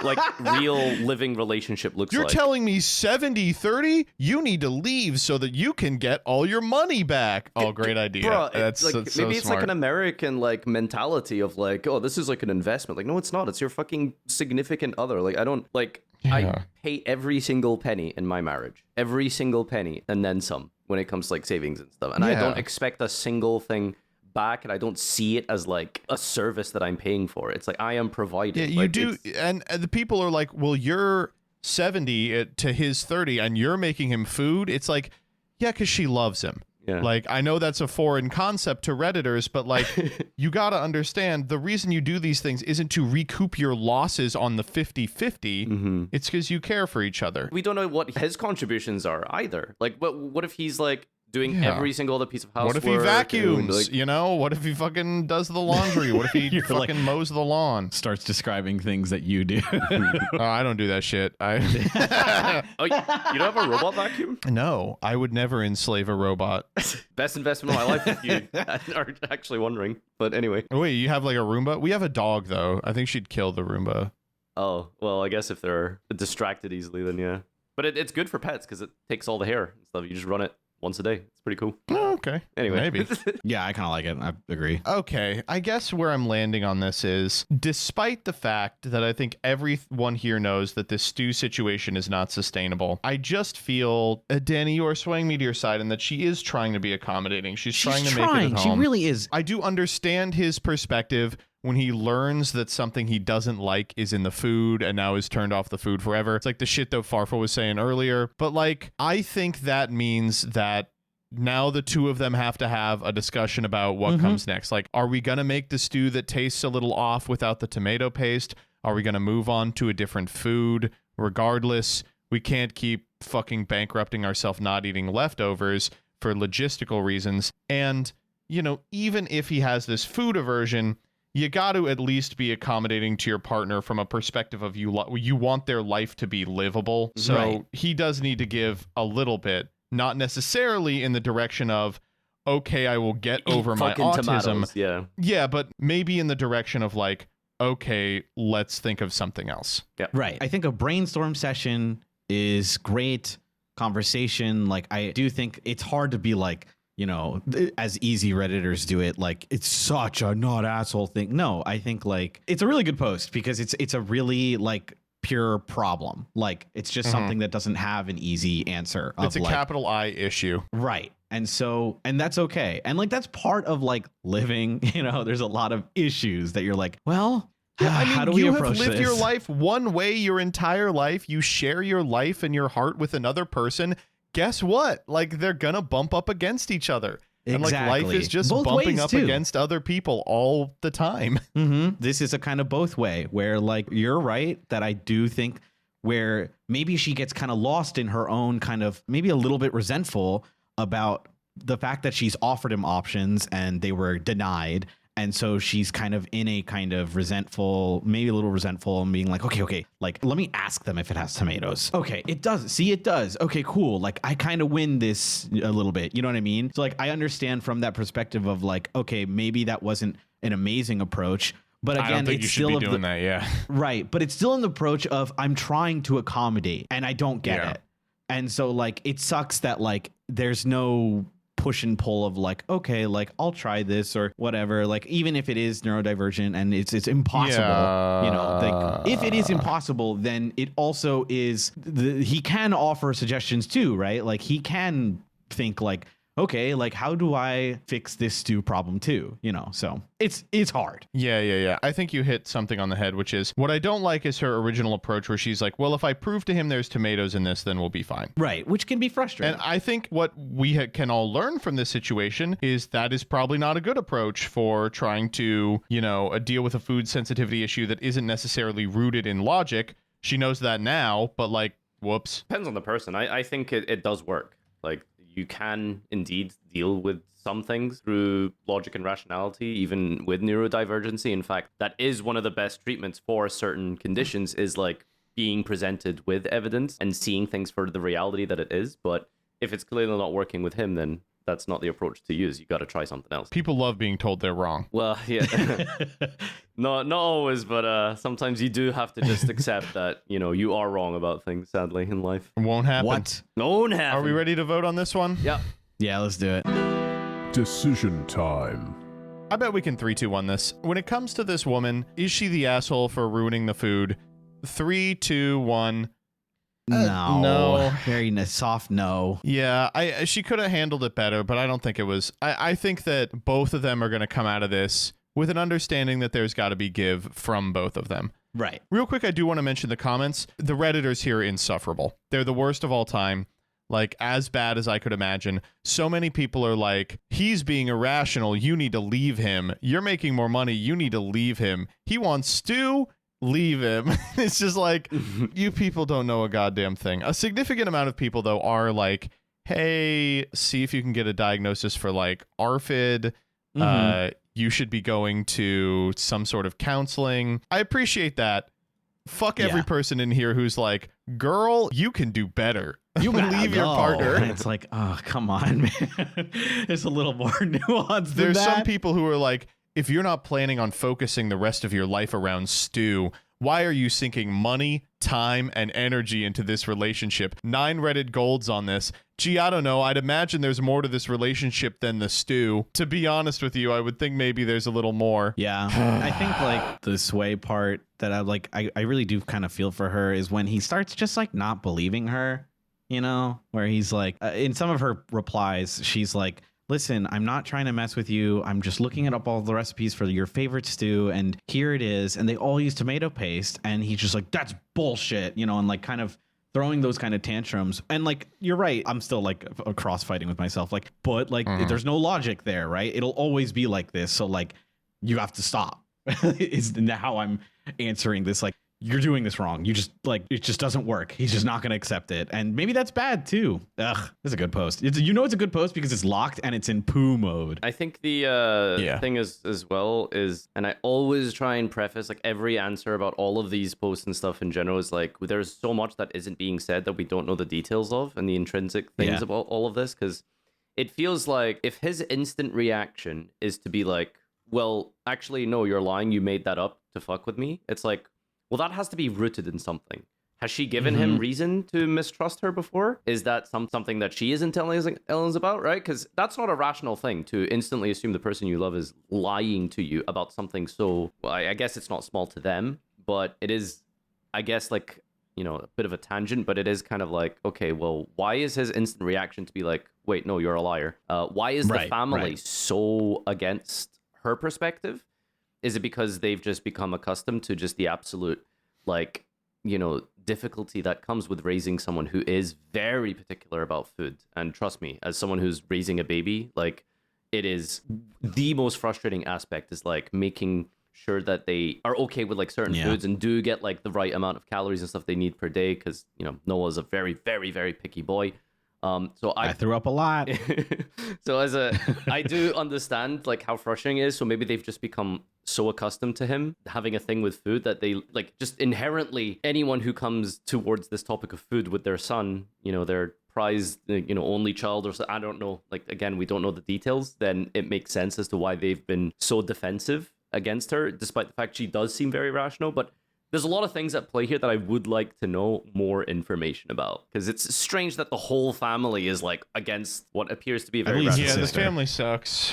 like real living relationship looks You're like. telling me 70-30? You need to leave so that you can get all your money back. Oh, great idea. Bro, that's like, so maybe it's smart. like an American like mentality of like, oh, this is like an investment. Like, no, it's not. It's your fucking significant other. Like, I don't like. I Yeah. pay every single penny in my marriage, every single penny, and then some when it comes to like savings and stuff. And I Yeah. don't expect a single thing back, and I don't see it as like a service that I'm paying for. It's like I am providing. Yeah, you Like, do. it's- And the people are like, well, you're 70 to his 30 and you're making him food. It's like, yeah, because she loves him. Yeah. Like, I know that's a foreign concept to Redditors, but like, you got to understand the reason you do these things isn't to recoup your losses on the 50-50. It's because you care for each other. We don't know what his contributions are either. Like, what if he's like doing every single other piece of housework? What if he vacuums? You know, what if he fucking does the laundry? What if he fucking mows the lawn? Starts describing things that you do. Oh, I don't do that shit. Oh, you don't have a robot vacuum? No, I would never enslave a robot. Best investment of my life if you are actually wondering. But anyway. Oh, wait, you have like a Roomba? We have a dog, though. I think she'd kill the Roomba. Oh, well, I guess if they're distracted easily, then yeah. But it's good for pets because it takes all the hair and stuff. You just run it once a day. It's pretty cool. Oh, okay. Anyway. Maybe. Yeah, I kind of like it. I agree. Okay. I guess where I'm landing on this is, despite the fact that I think everyone here knows that this stew situation is not sustainable, I just feel, Danny, you are swaying me to your side and that she is trying to be accommodating. She's trying to make it at home. She really is. I do understand his perspective when he learns that something he doesn't like is in the food and now is turned off the food forever. It's like the shit that Farfa was saying earlier. But like, I think that means that now the two of them have to have a discussion about what comes next. Like, are we going to make the stew that tastes a little off without the tomato paste? Are we going to move on to a different food? Regardless, we can't keep fucking bankrupting ourselves not eating leftovers for logistical reasons. And, you know, even if he has this food aversion, you got to at least be accommodating to your partner from a perspective of you want their life to be livable. So he does need to give a little bit, not necessarily in the direction of, okay, I will get over my autism. Tomatoes, yeah, but maybe in the direction of like, okay, let's think of something else. Yeah. Right. I think a brainstorm session is great conversation. Like, I do think it's hard to be like, you know, as easy Redditors do it, like, it's such a not asshole thing. No, I think like it's a really good post because it's a really like pure problem. Like, it's just something that doesn't have an easy answer. It's a capital I issue. Right. And so, and that's okay. And like, that's part of like living, you know, there's a lot of issues that you're like, well, how do we you approach have lived this? your life one way your entire life. You share your life and your heart with another person. Guess what? Like, they're gonna bump up against each other. And like, life is just both bumping ways, up too. against other people all the time. This is a kind of both way where like, you're right that I do think where maybe she gets kind of lost in her own kind of maybe a little bit resentful about the fact that she's offered him options and they were denied. And so she's kind of in a kind of resentful, maybe a little resentful, and being like, okay, like, let me ask them if it has tomatoes. Okay, it does. See, it does. Okay, cool. Like, I kind of win this a little bit. You know what I mean? So like, I understand from that perspective of like, okay, maybe that wasn't an amazing approach. But again, I don't think it's you should still be doing that. Yeah. Right. But it's still in the approach of I'm trying to accommodate and I don't get it. And so like, it sucks that like, there's no push and pull of like, okay, like, I'll try this or whatever. Like, even if it is neurodivergent and it's impossible, you know, like, if it is impossible, then it also is he can offer suggestions too, right? Like, he can think like, okay, like, how do I fix this stew problem too? You know, so it's hard. Yeah. I think you hit something on the head, which is what I don't like is her original approach where she's like, well, if I prove to him there's tomatoes in this, then we'll be fine. Right. Which can be frustrating. And I think what we can all learn from this situation is that is probably not a good approach for trying to, you know, deal with a food sensitivity issue that isn't necessarily rooted in logic. She knows that now, but like, whoops. Depends on the person. I think it does work. Like, you can indeed deal with some things through logic and rationality, even with neurodivergency. In fact, that is one of the best treatments for certain conditions, is like being presented with evidence and seeing things for the reality that it is. But if it's clearly not working with him, then that's not the approach to use. You got to try something else. People love being told they're wrong. Well, yeah. Not always, but sometimes you do have to just accept that, you know, you are wrong about things, sadly, in life. It won't happen. What? Won't happen. Are we ready to vote on this one? Yep. Yeah, let's do it. Decision time. I bet we can 3-2-1 this. When it comes to this woman, is she the asshole for ruining the food? 3, 2, 1. No. Very soft no. Yeah, she could have handled it better, but I don't think it was. I think that both of them are going to come out of this with an understanding that there's got to be give from both of them. Right. Real quick, I do want to mention the comments. The Redditors here are insufferable. They're the worst of all time. like as bad as I could imagine. So many people are like, he's being irrational, you need to leave him. You're making more money, you need to leave him. He wants stew, leave him. It's just like, you people don't know a goddamn thing. A significant amount of people, though, are like, hey, see if you can get a diagnosis for like ARFID. You should be going to some sort of counseling. I appreciate that. Fuck every person in here who's like, girl, you can do better. You leave your partner. And it's like, oh, come on, man. There's a little more nuance than There's that. some people who are like, if you're not planning on focusing the rest of your life around stew, why are you sinking money, time, and energy into this relationship? 9 Reddit golds on this. Gee, I don't know. I'd imagine there's more to this relationship than the stew. To be honest with you, I would think maybe there's a little more. Yeah. I think like the sway part that I really do kind of feel for her is when he starts just like not believing her, you know, where he's like, in some of her replies, she's like, listen, I'm not trying to mess with you. I'm just looking up all the recipes for your favorite stew, and here it is. And they all use tomato paste. And he's just like, that's bullshit, you know, and like kind of throwing those kind of tantrums. And like, you're right. I'm still like cross fighting with myself. Like, but like, there's no logic there, right? It'll always be like this. So like, you have to stop. Is how I'm answering this. Like, you're doing this wrong. You just like, it just doesn't work. He's just not going to accept it. And maybe that's bad too. Ugh, this is a good post. It's a good post because it's locked and it's in poo mode. I think the thing is as well is, and I always try and preface like every answer about all of these posts and stuff in general is like, there's so much that isn't being said that we don't know the details of and the intrinsic things about all of this. Because it feels like if his instant reaction is to be like, well, actually, no, you're lying. You made that up to fuck with me. It's like, well, that has to be rooted in something. Has she given him reason to mistrust her before? Is that something that she isn't telling Ellen's about, right? Because that's not a rational thing to instantly assume the person you love is lying to you about something so... Well, I guess it's not small to them, but it is, I guess, like, you know, a bit of a tangent, but it is kind of like, okay, well, why is his instant reaction to be like, wait, no, you're a liar? Why is the family so against her perspective? Is it because they've just become accustomed to just the absolute, like, you know, difficulty that comes with raising someone who is very particular about food? And trust me, as someone who's raising a baby, like, it is the most frustrating aspect is like making sure that they are okay with like certain foods and do get like the right amount of calories and stuff they need per day. Because, you know, Noah's a very, very, very picky boy. So I threw up a lot. So I do understand like how frustrating it is. So maybe they've just become so accustomed to him having a thing with food that they like just inherently anyone who comes towards this topic of food with their son, you know, their prized, you know, only child or so, I don't know. Like, again, we don't know the details. Then it makes sense as to why they've been so defensive against her, despite the fact she does seem very rational. But there's a lot of things at play here that I would like to know more information about, because it's strange that the whole family is like against what appears to be a very rational. Yeah, the family sucks.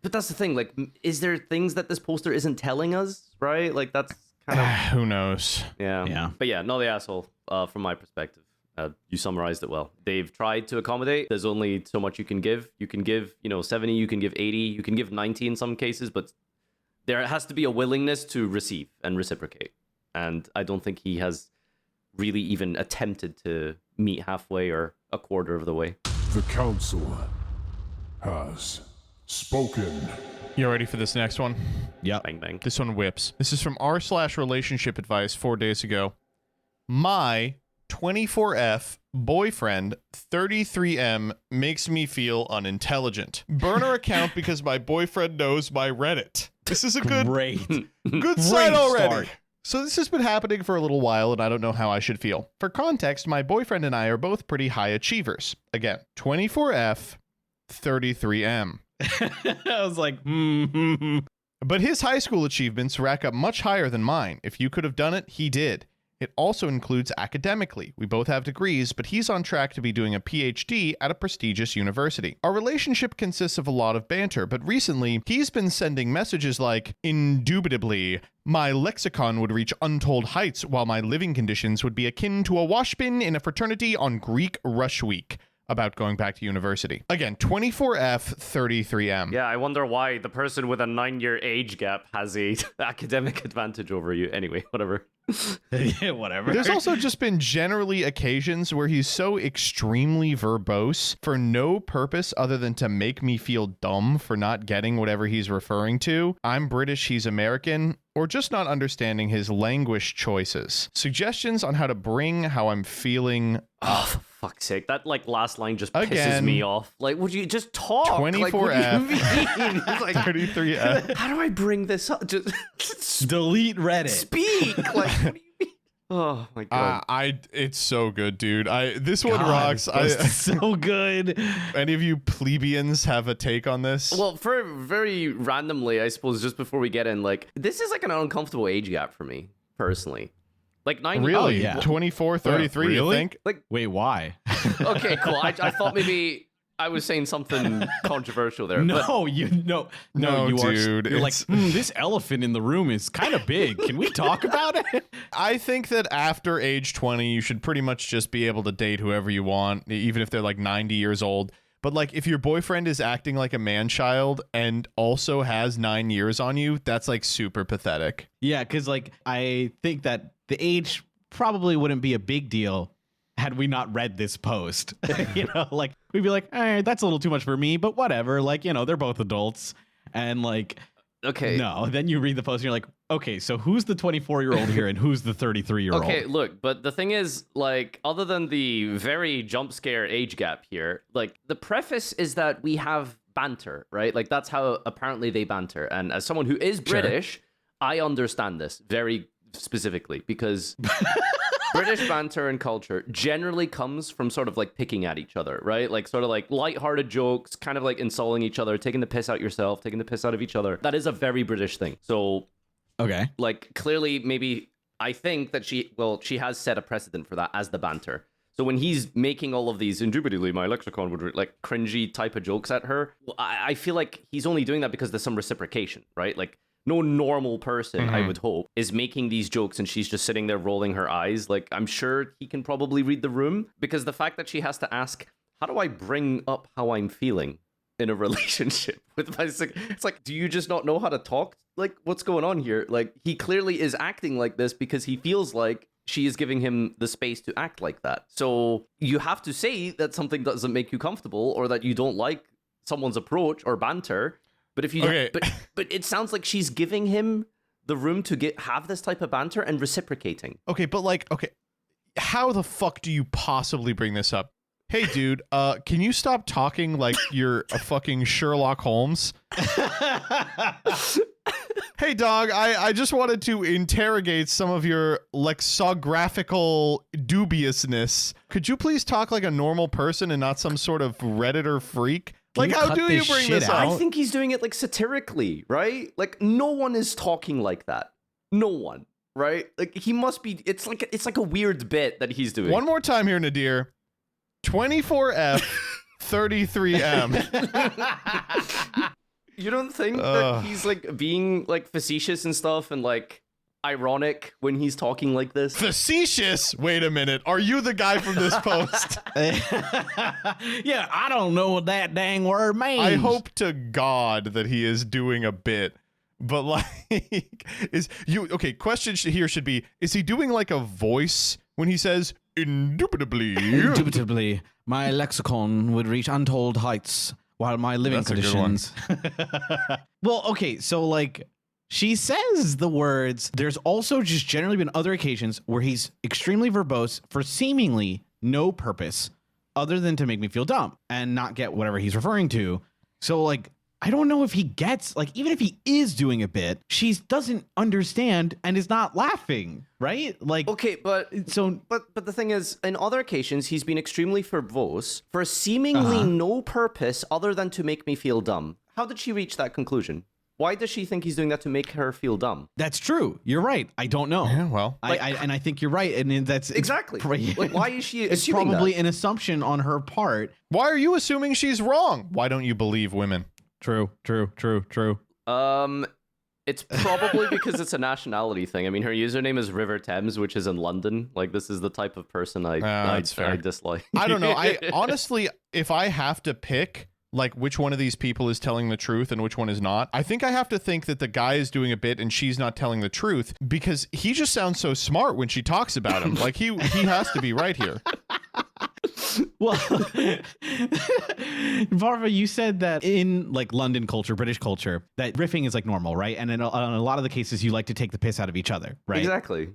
But that's the thing. Like, is there things that this poster isn't telling us? Right? Like, that's kind of who knows. Yeah. But yeah, not the asshole. From my perspective, you summarized it well. They've tried to accommodate. There's only so much you can give. You can give, 70. You can give 80. You can give 90 in some cases. But there has to be a willingness to receive and reciprocate. And I don't think he has really even attempted to meet halfway or a quarter of the way. The council has spoken. You ready for this next one? Yep. Bang, bang. This one whips. This is from r/relationship advice 4 days ago. My 24F boyfriend 33M makes me unintelligent. unintelligent. Burner account because my boyfriend knows my Reddit. This is a good site already. Start. So this has been happening for a little while, and I don't know how I should feel. For context, my boyfriend and I are both pretty high achievers. Again, 24F, 33M. I was like, But his high school achievements rack up much higher than mine. If you could have done it, he did. It also includes academically. We both have degrees, but he's on track to be doing a PhD at a prestigious university. Our relationship consists of a lot of banter, but recently he's been sending messages like, indubitably, my lexicon would reach untold heights while my living conditions would be akin to a washbin in a fraternity on Greek Rush Week. About going back to university. Again, 24F, 33M. Yeah, I wonder why the person with a 9-year age gap has a academic advantage over you. Anyway, whatever. Yeah, whatever. There's also just been generally occasions where he's so extremely verbose for no purpose other than to make me feel dumb for not getting whatever he's referring to. I'm British, he's American, or just not understanding his language choices. Suggestions on how to bring how I'm feeling. Oh, for fuck's sake. That like last line just pisses Again, me off. Like, would you just talk? 24F, Like, 33F. how do I bring this up? Just delete Reddit. speak. Like, what do you mean? Oh my god. It's so good, dude. This one God, rocks. this is so good. Any of you plebeians have a take on this? Well, for very randomly, I suppose, just before we get in, like, this is like an uncomfortable age gap for me, personally. Like, 90. Really? Oh, yeah. 24, 33, you Really? think? Like, Wait, why? okay, cool. I thought maybe I was saying something controversial there. No, but you No, you dude, are. You're like, it's- this elephant in the room is kind of big. Can we talk about it? I think that after age 20, you should pretty much just be able to date whoever you want, even if they're like 90 years old. But like, if your boyfriend is acting like a man-child and also has 9 years on you, that's like super pathetic. Yeah, because like I think that the age probably wouldn't be a big deal had we not read this post. You know, like we'd be like, that's a little too much for me, but whatever. Like, you know, they're both adults. And like, okay. no, then you read the post and you're like, okay, so who's the 24-year-old here and who's the 33-year-old? Okay, look, but the thing is, like, other than the very jump scare age gap here, like, the preface is that we have banter, right? Like, that's how apparently they banter. And as someone who is British, I understand this very specifically because British banter and culture generally comes from sort of like picking at each other, right? Like sort of like lighthearted jokes, kind of like insulting each other, taking the piss out yourself, taking the piss out of each other. That is a very British thing. So, okay, like clearly, maybe I think that she has set a precedent for that as the banter. So when he's making all of these, indubitably my lexicon would like cringy type of jokes at her, I feel like he's only doing that because there's some reciprocation, right? Like no normal person, I would hope, is making these jokes and she's just sitting there rolling her eyes. Like, I'm sure he can probably read the room because the fact that she has to ask, how do I bring up how I'm feeling in a relationship with my, it's like, do you just not know how to talk? Like, what's going on here? Like, he clearly is acting like this because he feels like she is giving him the space to act like that. So you have to say that something doesn't make you comfortable or that you don't like someone's approach or banter. But if you, but it sounds like she's giving him the room to have this type of banter and reciprocating. Okay, but like, okay, how the fuck do you possibly bring this up? Hey, dude, can you stop talking like you're a fucking Sherlock Holmes? Hey, dog, I just wanted to interrogate some of your lexicographical dubiousness. Could you please talk like a normal person and not some sort of Redditor freak? Like, how do you bring this I out? think he's doing it like satirically, right? Like no one is talking like that. No one, right? Like he must be. It's like a weird bit that he's doing. One more time here, Nadir. 24F 33M. You don't think that he's like being like facetious and stuff and like ironic when he's talking like this? Facetious? Wait a minute. Are you the guy from this post? Yeah, I don't know what that dang word means. I hope to God that he is doing a bit. But like, question here should be, is he doing like a voice when he says, indubitably? Indubitably, my lexicon would reach untold heights while my living That's a good one. conditions. Well, okay, so like, she says the words. There's also just generally been other occasions where he's extremely verbose for seemingly no purpose other than to make me feel dumb and not get whatever he's referring to. So like, I don't know if he gets, like, even if he is doing a bit, she doesn't understand and is not laughing, right? Like, Okay, but the thing is, in other occasions, he's been extremely verbose for seemingly no purpose other than to make me feel dumb. How did she reach that conclusion? Why does she think he's doing that to make her feel dumb? that's true. You're right. I don't know. Yeah, well. I think you're right. And that's Exactly. Like, why is she It's assuming probably that? an assumption on her part. Why are you assuming she's wrong? Why don't you believe women? True. It's probably because it's a nationality thing. I mean, her username is River Thames, which is in London. Like, this is the type of person I that's fair. dislike. I don't know. I honestly, if I have to pick, like which one of these people is telling the truth and which one is not. I think I have to think that the guy is doing a bit and she's not telling the truth because he just sounds so smart when she talks about him. Like he has to be right here. Well, Farfa, you said that in like London culture, British culture, that riffing is like normal, right? And in a lot of the cases, you like to take the piss out of each other, right? Exactly.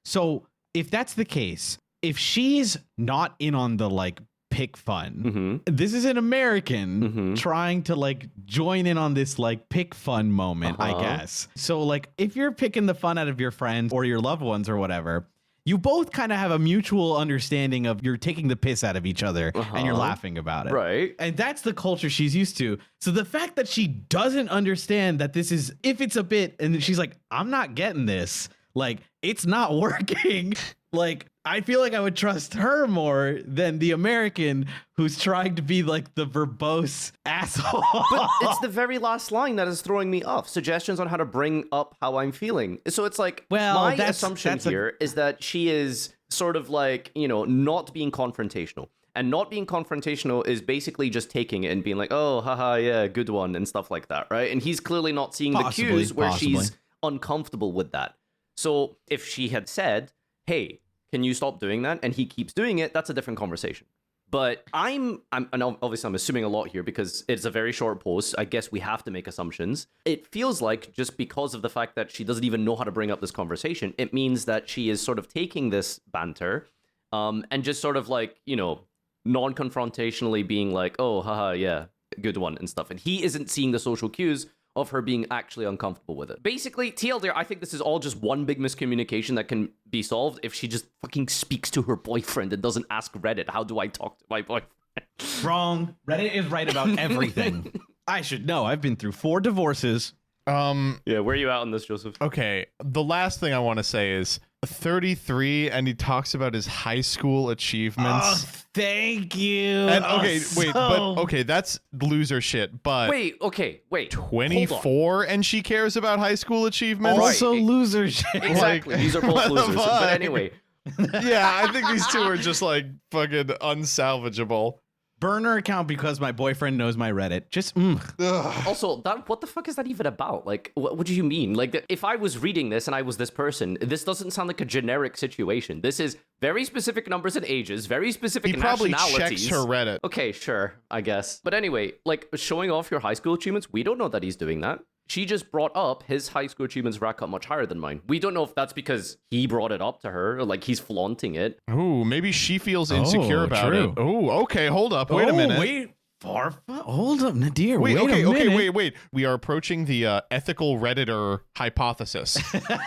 So if that's the case, if she's not in on the like pick fun, this is an American trying to like join in on this like pick fun moment, I guess. So like if you're picking the fun out of your friends or your loved ones or whatever, you both kind of have a mutual understanding of you're taking the piss out of each other and you're laughing about it. Right. And that's the culture she's used to. So the fact that she doesn't understand that this is, if it's a bit, and she's like, I'm not getting this, like, it's not working. Like, I feel like I would trust her more than the American who's trying to be like the verbose asshole. But it's the very last line that is throwing me off. Suggestions on how to bring up how I'm feeling. So it's like, well, my assumption here is that she is sort of like, you know, not being confrontational. And not being confrontational is basically just taking it and being like, oh, haha, yeah, good one, and stuff like that, right? And he's clearly not seeing the cues where she's uncomfortable with that. So if she had said, hey, can you stop doing that? And he keeps doing it, that's a different conversation. But and obviously I'm assuming a lot here because it's a very short post. I guess we have to make assumptions. It feels like just because of the fact that she doesn't even know how to bring up this conversation, it means that she is sort of taking this banter and just sort of like, you know, non-confrontationally being like, oh, haha, yeah, good one and stuff. And he isn't seeing the social cues of her being actually uncomfortable with it. Basically, TLDR, I think this is all just one big miscommunication that can be solved if she just fucking speaks to her boyfriend and doesn't ask Reddit, how do I talk to my boyfriend? Wrong. Reddit is right about everything. I should know. I've been through 4 divorces. Yeah, where are you at on this, Joseph? Okay, the last thing I want to say is 33, and he talks about his high school achievements. Oh, thank you. And okay, that's loser shit. But wait. 24, and she cares about high school achievements. Also loser shit. Exactly. These are both losers. But anyway. Yeah, I think these two are just like fucking unsalvageable. Burner account because my boyfriend knows my Reddit. Just Also, what the fuck is that even about? Like, what do you mean? Like, if I was reading this and I was this person, this doesn't sound like a generic situation. This is very specific numbers and ages, very specific nationalities. He probably checks her Reddit. Okay, sure, I guess. But anyway, like, showing off your high school achievements, we don't know that he's doing that. She just brought up his high school achievements rack up much higher than mine. We don't know if that's because he brought it up to her, or like he's flaunting it. Ooh, maybe she feels insecure about it. Oh, okay, hold up. Wait a minute. Wait, Farfa, hold up, Nadir. Wait, wait a minute. wait. We are approaching the ethical Redditor hypothesis.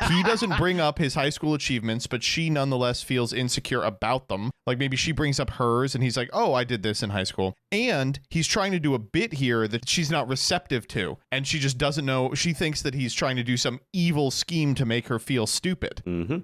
He doesn't bring up his high school achievements, but she nonetheless feels insecure about them. Like maybe she brings up hers and he's like, oh, I did this in high school. And he's trying to do a bit here that she's not receptive to. And she just doesn't know. She thinks that he's trying to do some evil scheme to make her feel stupid. Mm-hmm.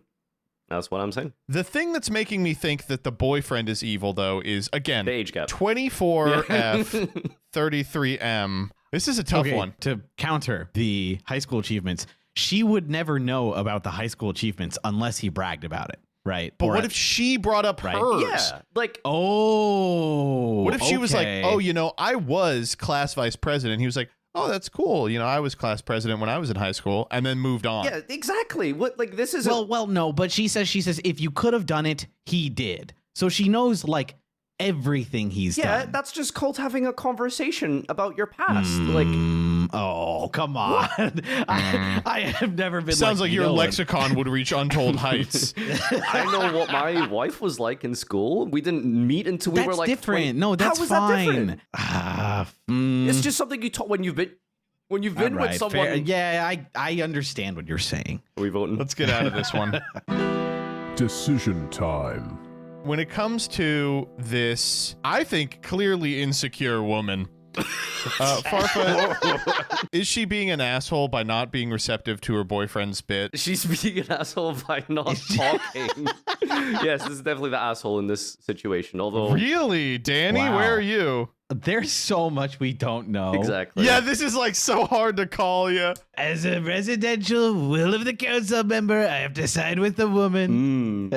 That's what I'm saying. The thing that's making me think that the boyfriend is evil, though, is, again, the age gap. 24F, 33M. This is a tough one. To counter the high school achievements, she would never know about the high school achievements unless he bragged about it, right? But what if she brought up hers? Yeah, like... Oh, what if she was like, oh, you know, I was class vice president. He was like, oh, that's cool. You know, I was class president when I was in high school, and then moved on. Yeah, exactly. What, like, this is... Well, no, but she says, if you could have done it, he did. So she knows, like, everything he's done. Yeah, that's just called having a conversation about your past. Oh, come on. I have never been Sounds like your lexicon would reach untold heights. I know what my wife was like in school. We didn't meet until we were like different. 20. No, that's How was fine. That different? It's just something you taught when you've been with someone. Fair. Yeah, I understand what you're saying. Are we voting? Let's get out of this one. Decision time. When it comes to this, I think clearly insecure woman, Farfa, is she being an asshole by not being receptive to her boyfriend's bit? She's being an asshole by not talking. Yes, this is definitely the asshole in this situation. Although, really, Danny, Wow. where are you? There's so much we don't know. exactly. Yeah, this is like so hard to call you. As a residential will of the council member, I have to side with the woman.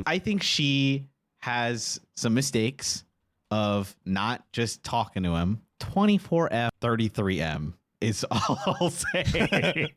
I think she has some mistakes. of not just talking to him. 24F 33M is all I'll say.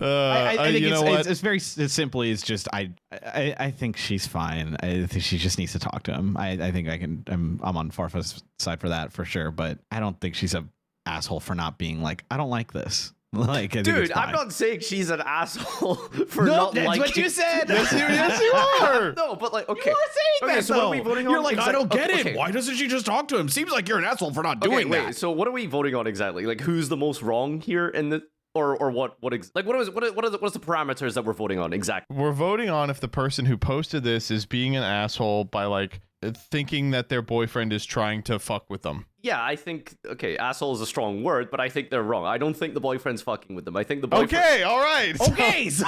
I think it's very simply. It's just I think she's fine. I think she just needs to talk to him. I think I'm on Farfa's side for that for sure. But I don't think she's a asshole for not being like, I don't like this. Like, dude, I'm not saying she's an asshole for not liking. That's what you said. Yes, you are. No, but like, okay. You are saying that, so what are we voting on? You're like, I don't get it. Okay. Why doesn't she just talk to him? Seems like you're an asshole for not doing that. So what are we voting on exactly? Like, who's the most wrong here in the or what are the parameters that we're voting on exactly? We're voting on if the person who posted this is being an asshole by like thinking that their boyfriend is trying to fuck with them. Yeah, I think, okay, asshole is a strong word, but I think they're wrong. I don't think the boyfriend's fucking with them. I think the boyfriend... Okay, all right. Okay, so...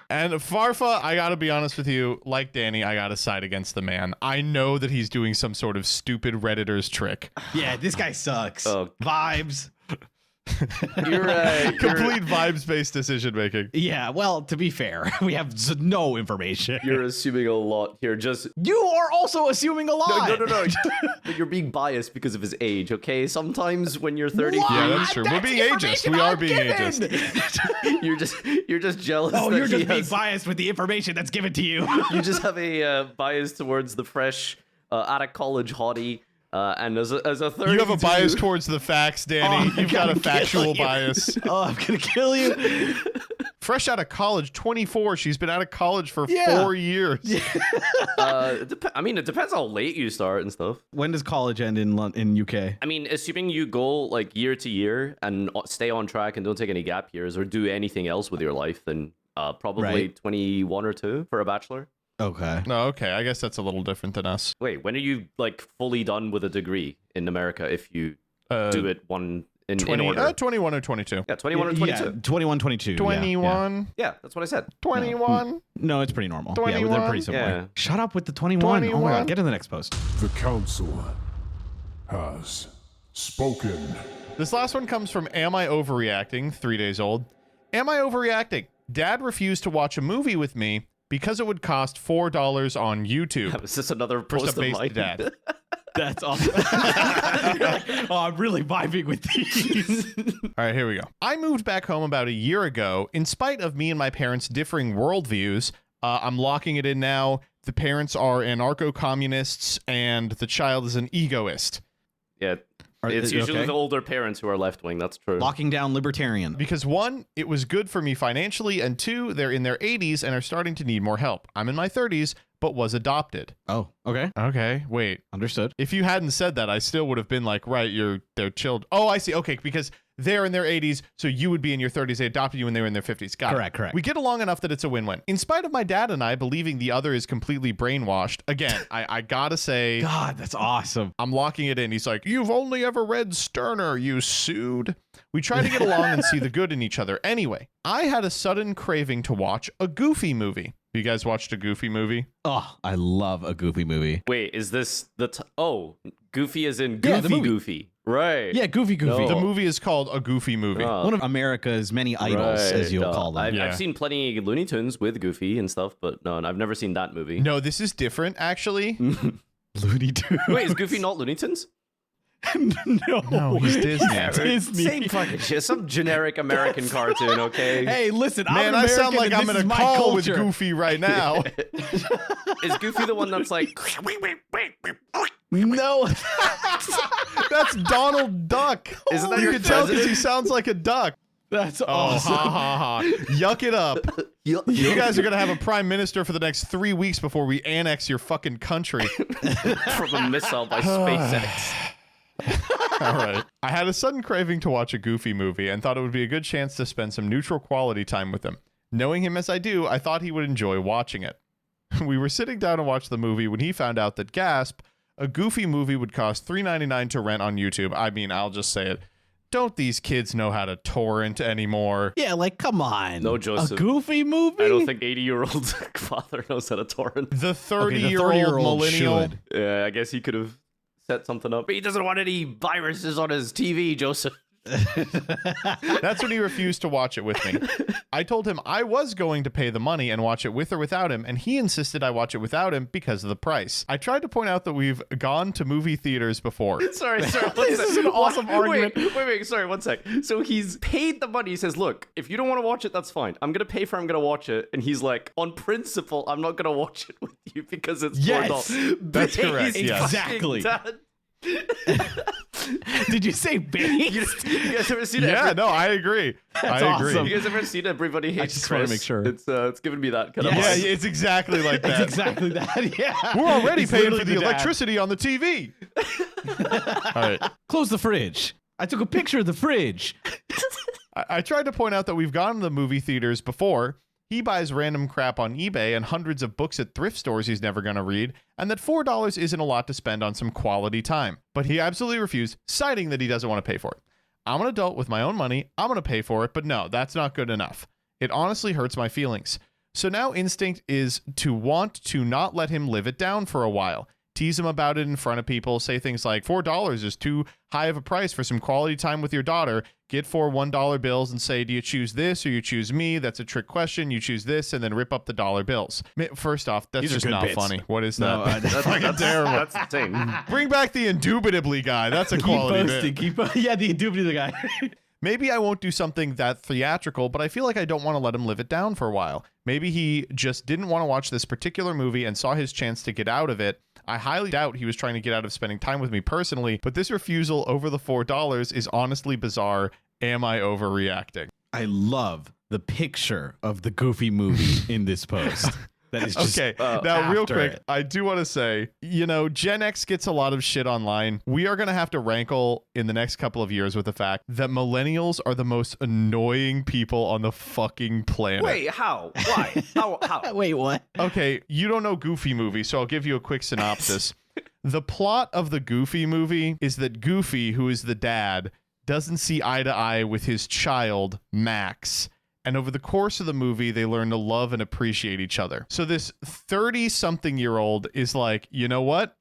And Farfa, I gotta be honest with you, like Danny, I gotta side against the man. I know that he's doing some sort of stupid Redditor's trick. Yeah, this guy sucks. Oh. Vibes. You're Complete vibes-based decision making. Yeah, well, to be fair, we have no information. You're assuming a lot here. Just You are also assuming a lot. no. But you're being biased because of his age. Okay, sometimes when you're 33, Yeah, that's true. We're being ageist. We are being ageist. you're just jealous. Oh, that you're just being has, biased with the information that's given to you. you just have a bias towards the fresh, out of college hottie. And as a 32, You have a bias towards the facts, Danny. You've got a factual bias. Oh, I'm gonna kill you. Fresh out of college, 24. She's been out of college for 4 years. I mean, it depends how late you start and stuff. When does college end in UK? I mean, assuming you go like year to year and stay on track and don't take any gap years or do anything else with your life, then probably Right. 21 or 2 for a bachelor. Okay. No, okay. I guess that's a little different than us. Wait, when are you like fully done with a degree in America if you do it in order? 21 or 22. Yeah, 21 or 22. Yeah, 21, 22. yeah, 21. Yeah, that's what I said. 21. No, it's pretty normal. 21? Yeah, they're pretty similar. Yeah. Shut up with the 21. Oh my 21? god, get in the next post. The council has spoken. This last one comes from Am I Overreacting? 3 days old. Am I overreacting? Dad refused to watch a movie with me because it would cost $4 on YouTube. Is this another First post up, of base mine? to Dad. That's awesome. You're like, oh, I'm really vibing with these. All right, here we go. I moved back home about a year ago. In spite of me and my parents' differing worldviews, I'm locking it in now. The parents are anarcho-communists and the child is an egoist. Yeah, it's usually the older parents who are left-wing. That's true. Locking down libertarian. Because 1, it was good for me financially, and 2, they're in their 80s and are starting to need more help. I'm in my 30s, but was adopted. Oh, okay. Okay, wait. Understood. If you hadn't said that, I still would have been like, right, they're chilled. Oh, I see. Okay, because they're in their 80s, so you would be in your 30s. They adopted you when they were in their 50s. Got it. Correct. We get along enough that it's a win-win. In spite of my dad and I believing the other is completely brainwashed, again, I gotta say, God, that's awesome. I'm locking it in. He's like, you've only ever read Sterner, you sued. We try to get along and see the good in each other. Anyway, I had a sudden craving to watch a Goofy movie. You guys watched a Goofy movie? Oh, I love a Goofy movie. Wait, is this Goofy as in Yeah, the Goofy movie. Goofy? Right. Yeah, Goofy. No. The movie is called A Goofy Movie. One of America's many idols, as you'll call them. I've seen plenty of Looney Tunes with Goofy and stuff, but no, I've never seen that movie. No, this is different, actually. Looney Tunes. Wait, is Goofy not Looney Tunes? No, he's Disney. Disney. Same fucking shit. Some generic American cartoon, okay? Hey, listen, Man, I'm I sound like I'm in in a call with Goofy right now. Is Goofy the one that's like... No. That's Donald Duck. Isn't that you your can tell because president? he sounds like a duck. That's Oh, awesome. ha ha ha. Yuck it up. You guys are going to have a prime minister for the next 3 weeks before we annex your fucking country. from a missile by SpaceX. All right. I had a sudden craving to watch a Goofy movie and thought it would be a good chance to spend some neutral quality time with him. Knowing him as I do, I thought he would enjoy watching it. We were sitting down to watch the movie when he found out that, gasp, a Goofy movie would cost $3.99 to rent on YouTube. I mean, I'll just say it. Don't these kids know how to torrent anymore? Yeah, like, come on. No, Joseph. A Goofy movie? I don't think 80-year-old father knows how to torrent. The Okay, the 30-year-old 30-year-old millennial. should. Yeah, I guess he could have set something up. But he doesn't want any viruses on his TV, Joseph. That's when he refused to watch it with me. I told him I was going to pay the money and watch it with or without him, and he insisted I watch it without him because of the price. I tried to point out that we've gone to movie theaters before. Sorry. This is an awesome argument. Wait, sorry, one sec. So he's paid the money. He says, look, if you don't want to watch it, that's fine. I'm going to pay for it. I'm going to watch it. And he's like, on principle, I'm not going to watch it with you because it's $4. That's correct. Yes. Exactly. Did you say based? You guys ever seen it? Yeah, no, I agree. I agree. awesome. You guys ever seen Everybody Hates just Chris? wanna make sure. It's giving me that kind of Yeah, vibe. it's exactly like that. It's exactly that. Yeah. We're already It's paying literally for the dad. electricity on the TV. All right. Close the fridge. I took a picture of the fridge. I tried to point out that we've gone to the movie theaters before. He buys random crap on eBay and hundreds of books at thrift stores he's never going to read, and that $4 isn't a lot to spend on some quality time. But he absolutely refused, citing that he doesn't want to pay for it. I'm an adult with my own money. I'm going to pay for it, but no, that's not good enough. It honestly hurts my feelings. So now instinct is to want to not let him live it down for a while. Tease him about it in front of people, say things like $4 is too high of a price for some quality time with your daughter. Get 4 $1 bills and say, do you choose this or you choose me? That's a trick question. You choose this, and then rip up the dollar bills. First off, that's These are just good not bits. funny. What is No, that? That's fucking terrible. That's insane. Bring back the indubitably guy. That's a quality bit. Yeah, the indubitably guy. Maybe I won't do something that theatrical, but I feel like I don't want to let him live it down for a while. Maybe he just didn't want to watch this particular movie and saw his chance to get out of it. I highly doubt he was trying to get out of spending time with me personally, but this refusal over the $4 is honestly bizarre. Am I overreacting? I love the picture of the Goofy movie in this post. That is just Okay, now real after quick, it. I do want to say, Gen X gets a lot of shit online. We are going to have to rankle in the next couple of years with the fact that millennials are the most annoying people on the fucking planet. Wait, how? Why? How? Wait, what? Okay, you don't know Goofy movie, so I'll give you a quick synopsis. The plot of the Goofy movie is that Goofy, who is the dad, doesn't see eye to eye with his child, Max. And over the course of the movie, they learn to love and appreciate each other. So this 30-something-year-old is like, you know what?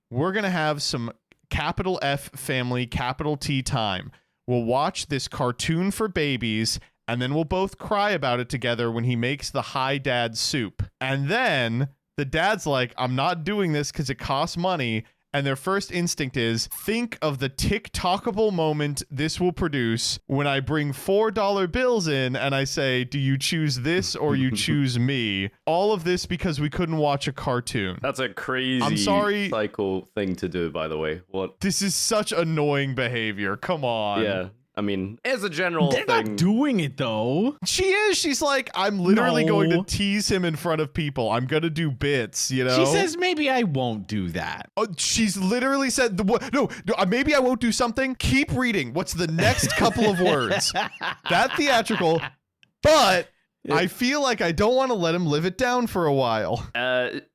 We're going to have some capital F family, capital T time. We'll watch this cartoon for babies, and then we'll both cry about it together when he makes the Hi Dad soup. And then the dad's like, I'm not doing this because it costs money. And their first instinct is, think of the TikTokable moment this will produce when I bring $4 bills in and I say, do you choose this or you choose me? All of this because we couldn't watch a cartoon. That's a crazy I'm sorry. psycho thing to do, by the way. What? This is such annoying behavior. Come on. Yeah. I mean, as a general They're thing. not doing it though. She is. She's like, I'm literally going to No. tease him in front of people. I'm going to do bits, you know? She says maybe I won't do that. Oh, she's literally said, maybe I won't do something. Keep reading. What's the next couple of words? That theatrical, but I feel like I don't want to let him live it down for a while.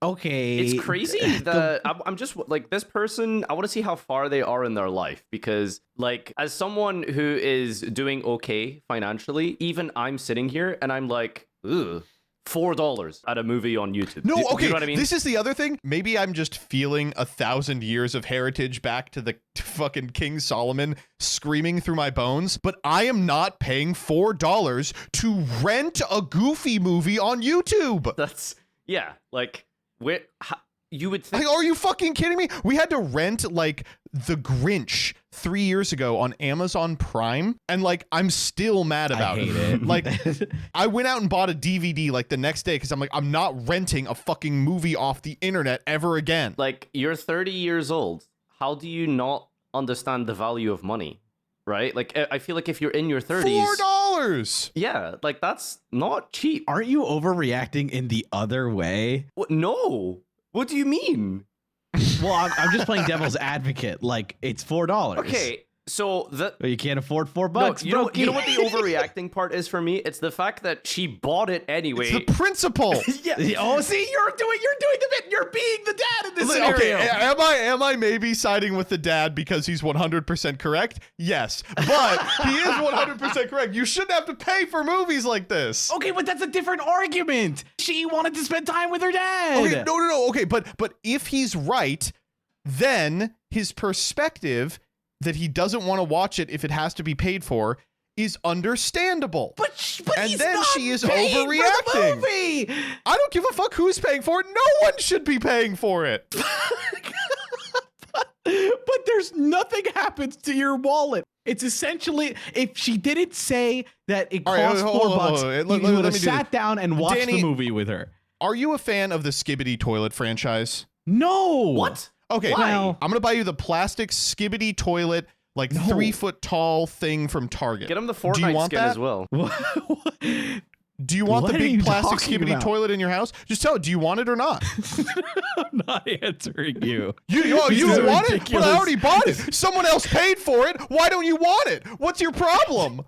Okay. It's crazy that I'm just like, this person, I want to see how far they are in their life, because like, as someone who is doing okay financially, even I'm sitting here and I'm like, ugh, $4 at a movie on YouTube. No, Do okay. you know what I mean? This is the other thing. Maybe I'm just feeling 1,000 years of heritage back to the fucking King Solomon screaming through my bones, but I am not paying $4 to rent a Goofy movie on YouTube. That's, yeah, like, you would think. Like, are you fucking kidding me? We had to rent like The Grinch 3 years ago on Amazon Prime, and like I'm still mad about hate it. Like I went out and bought a DVD like the next day because I'm like, I'm not renting a fucking movie off the internet ever again. Like, you're 30 years old. How do you not understand the value of money? Right? Like, I feel like if you're in your 30s. $4. Yeah, like, that's not cheap. Aren't you overreacting in the other way? What? No. What do you mean? Well, I'm just playing devil's advocate. Like, it's $4. Okay, so You can't afford $4. No, you know Brokey. what the overreacting part is for me? It's the fact that she bought it anyway. It's the principle. Yeah. Oh, see, you're doing the bit. You're being the dad in this scenario. Okay, am I maybe siding with the dad because he's 100% correct? Yes, but he is 100% correct. You shouldn't have to pay for movies like this. Okay, but that's a different argument. She wanted to spend time with her dad. Okay, no. Okay, but if he's right, then his perspective that he doesn't want to watch it if it has to be paid for is understandable. But and he's then not she is paying for the overreacting. movie. I don't give a fuck who's paying for it. No one should be paying for it. But there's nothing happens to your wallet. It's essentially, if she didn't say that it cost $4, you would have sat down and watched Danny, the movie with her. Are you a fan of the Skibbity toilet franchise? No. What? Okay, Well, I'm gonna buy you the plastic Skibbity toilet, like 3 foot tall thing from Target. Get him the Do you Fortnite want skin that? as well. Do you want What the are you big plastic talking Skibbity about? toilet in your house? Just tell it. Do you want it or not? I'm not answering you. You This is don't want it, but ridiculous. I already bought it. Someone else paid for it. Why don't you want it? What's your problem?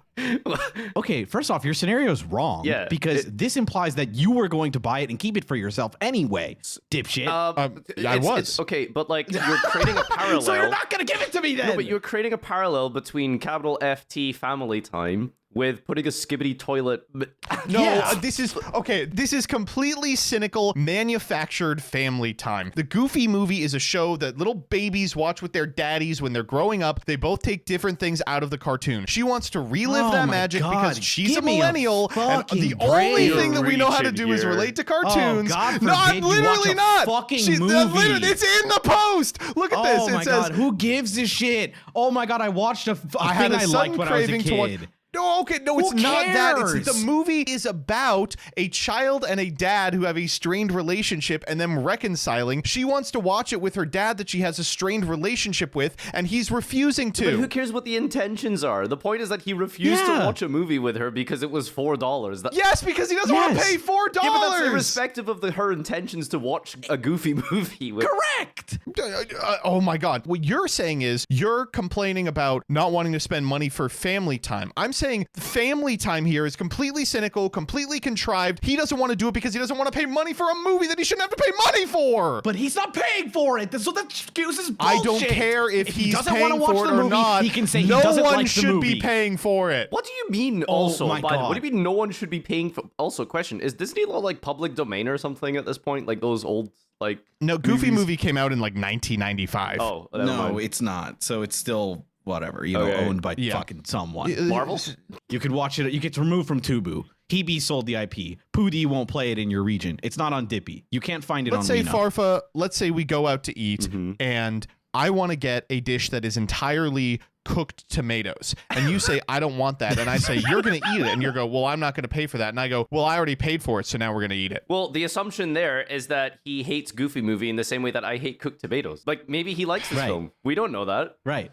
Okay, first off, your scenario is wrong. Yeah, Because this implies that you were going to buy it and keep it for yourself anyway, dipshit. I was. It's okay, but like you're creating a parallel. so you're not going to give it to me then. No, but you're creating a parallel between capital FT family time with putting a Skibbity toilet. No, Yeah. this is completely cynical, manufactured family time. The Goofy movie is a show that little babies watch with their daddies when they're growing up. They both take different things out of the cartoon. She wants to relive Oh that my magic God, because she's a give me a millennial, and fucking the only break. thing that we know how to Reaching do is here. relate to cartoons. Oh, God no, I'm forbid you watch literally a not. fucking movie. It's in the post. Look at this. Oh my It says, God, who gives a shit? Oh my God, I watched a thing I had a I liked sudden when I was a craving to watch. kid. No, okay, no, it's Who not that. It's, cares? the movie is about a child and a dad who have a strained relationship and them reconciling. She wants to watch it with her dad that she has a strained relationship with, and he's refusing to. But who cares what the intentions are? The point is that he refused to Yeah. watch a movie with her because it was $4. Yes, because he doesn't want to Yes. pay $4. Yeah, but that's irrespective of her intentions to watch a Goofy movie with. Correct. Oh my God. What you're saying is you're complaining about not wanting to spend money for family time. I'm saying family time here is completely cynical, completely contrived. He doesn't want to do it because he doesn't want to pay money for a movie that he shouldn't have to pay money for. But he's not paying for it, so that excuse is bullshit. I don't care if he he's doesn't paying wanna watch for it the or movie, not. He can say no he doesn't one like the should movie. be paying for it. What do you mean also? my By the- God. what do you mean no one should be paying for? Also, question, is Disney law like public domain or something at this point? Like those old, like... No, Goofy movies? movie came out in like 1995. Oh, never No, mind. it's not. So it's still whatever, Okay. owned by Yeah. fucking someone. Marvel? You could watch it. You get removed from Tubu. Hebe sold the IP. Pootie won't play it in your region. It's not on Dippy. You can't find it Let's on say Reno. Farfa, let's say we go out to eat and I want to get a dish that is entirely cooked tomatoes. And you say, I don't want that. And I say, you're going to eat it. And you go, well, I'm not going to pay for that. And I go, well, I already paid for it. So now we're going to eat it. Well, the assumption there is that he hates Goofy movie in the same way that I hate cooked tomatoes. Like, maybe he likes this Right. film. We don't know that. Right.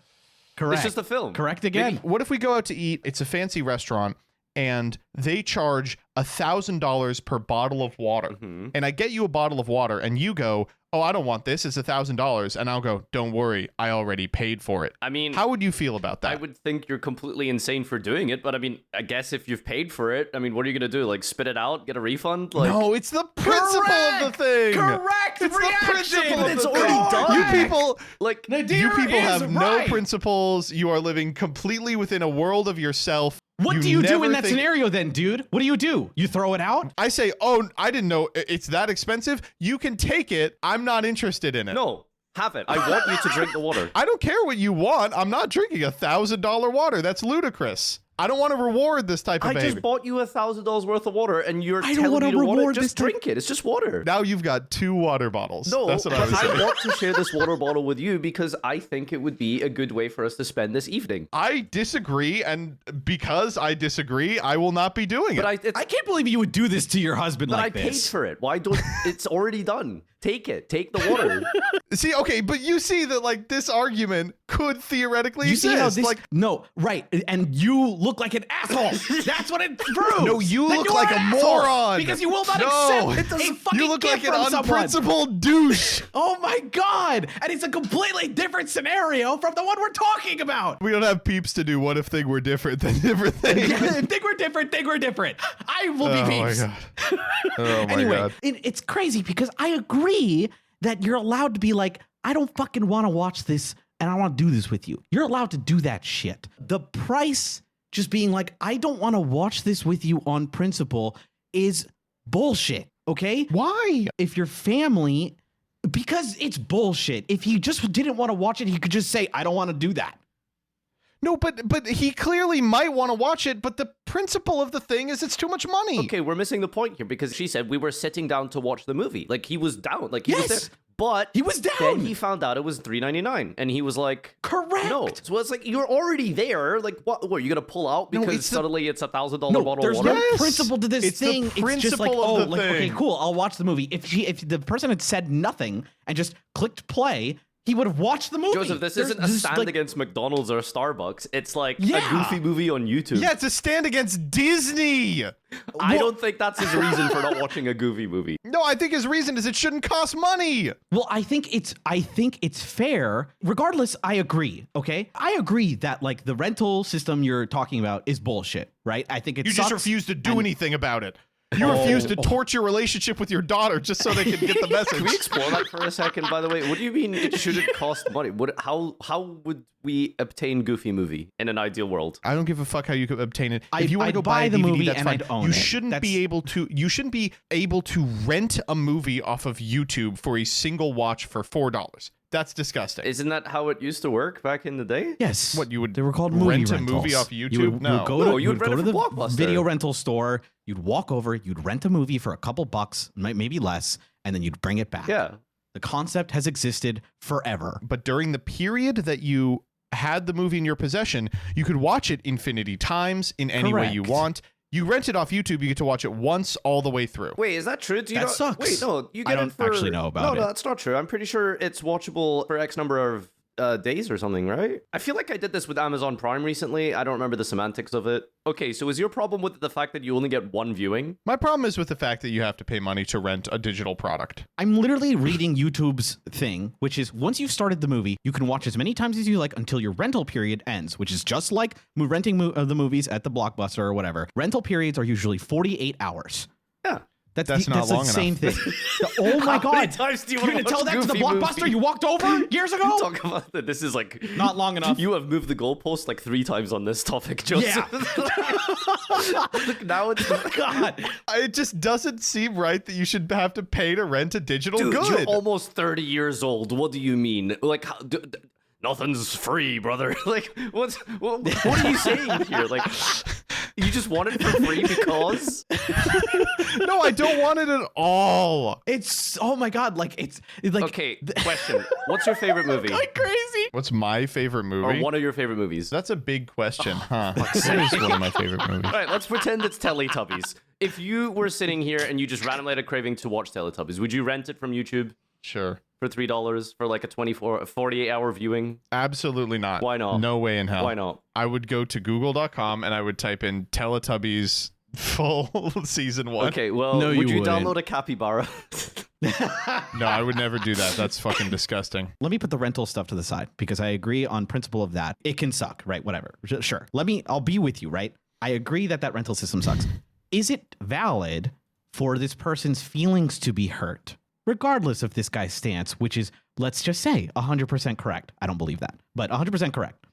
Correct. It's just a film. Correct again. What if we go out to eat? It's a fancy restaurant and they charge $1,000 per bottle of water. And I get you a bottle of water and you go, oh, I don't want this. It's $1,000. And I'll go, don't worry. I already paid for it. I mean, How would you feel about that? I would think you're completely insane for doing it, but I mean, I guess if you've paid for it, I mean, what are you going to do? Like, spit it out? Get a refund? Like, No, it's the principle of the thing. Correct It's reaction. the principle of It's the already thing. done. You people, like, you Nadir people is have no right. principles. You are living completely within a world of yourself. What do you do never in that think- scenario then, dude? What do? You throw it out? I say, oh, I didn't know it's that expensive. You can take it. I'm not interested in it. no, have it. I want you to drink the water. I don't care what you want. I'm not drinking $1,000 water. That's ludicrous. I don't want to reward this type of I behavior. just bought you $1,000 worth of water, and you're I don't telling wanna me to want it. reward Just this type- drink it. It's just water. Now you've got 2 water bottles. No, That's what I but was saying. I want to share this water bottle with you because I think it would be a good way for us to spend this evening. I disagree, and because I disagree, I will not be doing it. But I can't believe you would do this to your husband But like I paid this. for it. Why don't? It's already done. Take it. Take the water. See, okay, but you see that like this argument could theoretically You exist. see how this? like, No, right, and you look like an asshole. That's what it proves. no, you that look you are like an a asshole moron because you will not No, accept a fucking you look like gift an from someone. unprincipled douche. Oh my god! And it's a completely different scenario from the one we're talking about. We don't have peeps to do what if thing were different than different things. Think we're different. Think we're different. I will be Oh my peeps. god. Oh my Anyway, god. it's crazy because I agree that you're allowed to be like, I don't fucking want to watch this and I want to do this with you. You're allowed to do that shit. The price just being like, I don't want to watch this with you on principle is bullshit. Okay? Why? If your family, because it's bullshit. If he just didn't want to watch it, he could just say, I don't want to do that. No, but he clearly might want to watch it, but the principle of the thing is it's too much money. Okay, we're missing the point here because she said we were sitting down to watch the movie. Like, he was down. Like, he was there. But he was down. Then he found out it was $3.99, and he was like, correct. No. So it's like, you're already there. Like, what are you going to pull out because suddenly it's $1,000 bottle of water? There's no principle to this thing. It's just like, okay, cool, I'll watch the movie. If the person had said nothing and just clicked play, he would have watched the movie. Joseph, this isn't a stand against McDonald's or Starbucks. It's like a goofy movie on YouTube. Yeah, it's a stand against Disney. I don't think that's his reason for not watching a goofy movie. No, I think his reason is it shouldn't cost money. Well, I think it's fair. Regardless, I agree. Okay, I agree that like the rental system you're talking about is bullshit, right? I think You just refuse to do anything about it. You refuse to torch your relationship with your daughter just so they can get the message. Can we explore that for a second, by the way? What do you mean it shouldn't cost money? How would we obtain Goofy movie in an ideal world? I don't give a fuck how you could obtain it. If you want to I'd go buy a the DVD, movie that's and fine. I'd own You it. shouldn't be able to. You shouldn't be able to rent a movie off of YouTube for a single watch for $4. That's disgusting. Isn't that how it used to work back in the day? Yes. What, you would they were called movie rent rentals. a movie off YouTube? You would, No. you would go to the Blockbuster. video rental store. You'd walk over. You'd rent a movie for a couple bucks, maybe less, and then you'd bring it back. Yeah. The concept has existed forever. But during the period that you had the movie in your possession, you could watch it infinity times in any way you Correct. want. You rent it off YouTube, you get to watch it once all the way through. Wait, is that true? Do you That know? sucks. Wait, no, you get I don't it for... actually know about it. No, that's not true. I'm pretty sure it's watchable for X number of days or something, right? I feel like I did this with Amazon Prime recently. I don't remember the semantics of it. Okay, so is your problem with the fact that you only get one viewing? My problem is with the fact that you have to pay money to rent a digital product. I'm literally reading YouTube's thing, which is once you've started the movie, you can watch as many times as you like until your rental period ends, which is just like renting the movies at the Blockbuster or whatever. Rental periods are usually 48 hours. Yeah. That's not long the same enough. thing. Oh my How many God. times do you You're want going to tell that to the Blockbuster you walked over years ago? Talk about that. This is like... Not long enough. You have moved the goalpost like 3 times on this topic, Joseph. Yeah. Look, now it's... God. It just doesn't seem right that you should have to pay to rent a digital Dude, good. you're almost 30 years old. What do you mean? Like, nothing's free, brother. Like, what are you saying here? Like, you just want it for free because? No, I don't want it at all. It's, oh my God. Like, it's like. Okay, question. What's your favorite movie? Like crazy. What's my favorite movie? Or one of your favorite movies? That's a big question, huh? What is one of my favorite movies? All right, let's pretend it's Teletubbies. If you were sitting here and you just randomly had a craving to watch Teletubbies, would you rent it from YouTube? Sure. For $3 for like a 48-hour viewing? Absolutely not. Why not? No way in hell. Why not? I would go to google.com and I would type in Teletubbies full season 1. Okay, well, No, would you you wouldn't. download a capybara? No, I would never do that. That's fucking disgusting. Let me put the rental stuff to the side because I agree on principle of that. It can suck, right? Whatever. Sure. I'll be with you, right? I agree that rental system sucks. Is it valid for this person's feelings to be hurt? Regardless of this guy's stance, which is, let's just say, 100% correct. I don't believe that, but 100% correct.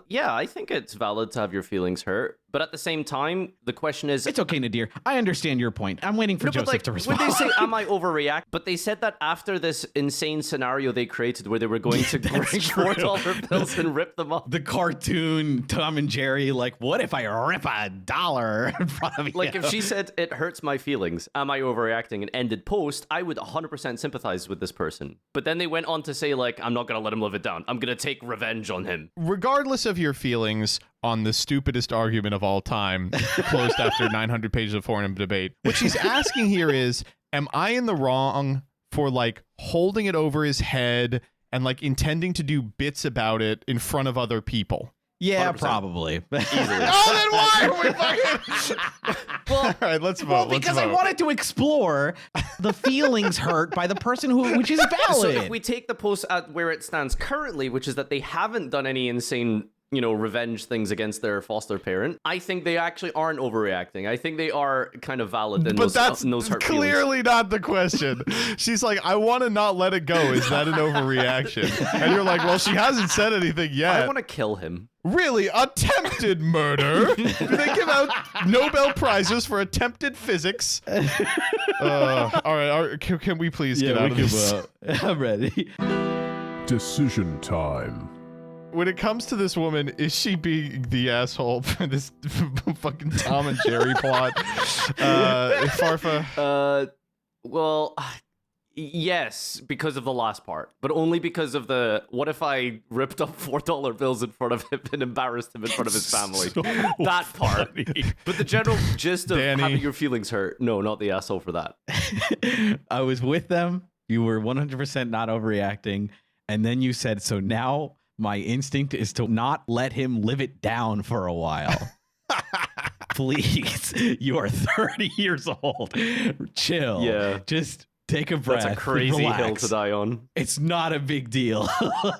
Yeah, I think it's valid to have your feelings hurt, but at the same time, the question is... It's okay, Nadir. I understand your point. I'm waiting for Joseph to respond. When they say, am I overreact? But they said that after this insane scenario they created where they were going to bring $4 bills and rip them up. The cartoon Tom and Jerry, like, what if I rip $1 in front of you? Like, if she said, it hurts my feelings, am I overreacting, and ended post, I would 100% sympathize with this person. But then they went on to say, like, I'm not going to let him live it down. I'm going to take revenge on him. Regardless of your feelings on the stupidest argument of all time, closed after 900 pages of forum debate, what she's asking here is, am I in the wrong for, like, holding it over his head and, like, intending to do bits about it in front of other people? Yeah, 100%. Probably. Oh, then why are we fucking... Well, all right, let's vote. Well, because I wanted to explore the feelings hurt by the person which is valid. So if we take the post at where it stands currently, which is that they haven't done any insane, revenge things against their foster parent, I think they actually aren't overreacting. I think they are kind of valid in those hurt feelings. Clearly not the question. She's like, I want to not let it go. Is that an overreaction? And you're like, well, she hasn't said anything yet. I want to kill him. Really? Attempted murder? Do they give out Nobel Prizes for attempted physics? All right, can we please get out of this? I'm ready. Decision time. when it comes to this woman, is she being the asshole for this fucking Tom and Jerry plot? Farfa? Well, yes, because of the last part, but only because of the what if I ripped up $4 bills in front of him and embarrassed him in front of his family? That part. But the general gist of having your feelings hurt, no, not the asshole for that. I was with them. You were 100% not overreacting. And then you said, so now my instinct is to not let him live it down for a while. Please, you are 30 years old. Chill. Yeah. Just take a breath. That's a crazy relax. hill to die on. It's not a big deal.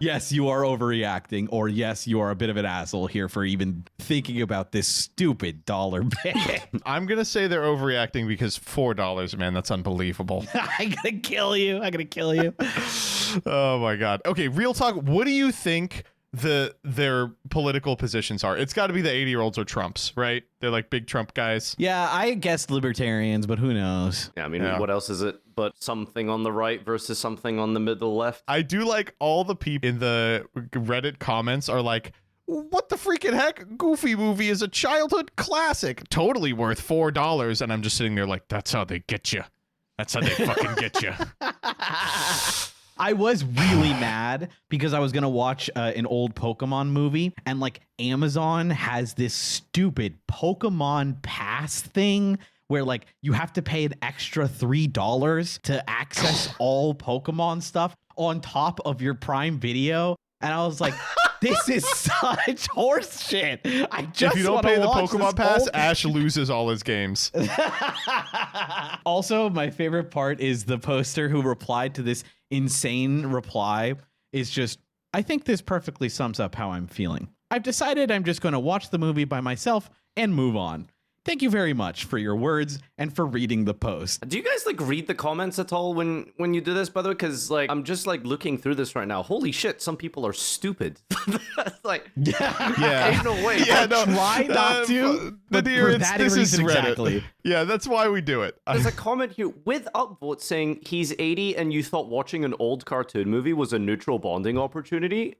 Yes, you are overreacting, or yes, you are a bit of an asshole here for even thinking about this stupid dollar bill. I'm going to say they're overreacting because $4, man, that's unbelievable. I'm going to kill you. I'm going to kill you. Oh, my God. Okay, real talk. What do you think their political positions are? It's got to be the 80-year-olds or Trumps, right? They're like big Trump guys. Yeah, I guess libertarians, but who knows? Yeah, I mean, what else is it but something on the right versus something on the middle left? I do like all the people in the Reddit comments are like, what the freaking heck? Goofy movie is a childhood classic. Totally worth $4. And I'm just sitting there like, that's how they get you. That's how they fucking get you. I was really mad because I was going to watch an old Pokemon movie, and like Amazon has this stupid Pokemon Pass thing where like you have to pay an extra $3 to access all Pokemon stuff on top of your Prime Video. And I was like, this is such horse shit. I just if you don't pay the Pokemon Pass, whole... Ash loses all his games. Also, my favorite part is the poster who replied to this insane reply is just, I think this perfectly sums up how I'm feeling. I've decided I'm just going to watch the movie by myself and move on. Thank you very much for your words and for reading the post. Do you guys like read the comments at all when you do this, by the way? Because like I'm just like looking through this right now. Holy shit, some people are stupid. Like, yeah, ain't no way. Yeah, no, try not to. But Nadir, for that this is reason Reddit. exactly. Yeah, that's why we do it. There's a comment here with upvote saying he's 80 and you thought watching an old cartoon movie was a neutral bonding opportunity.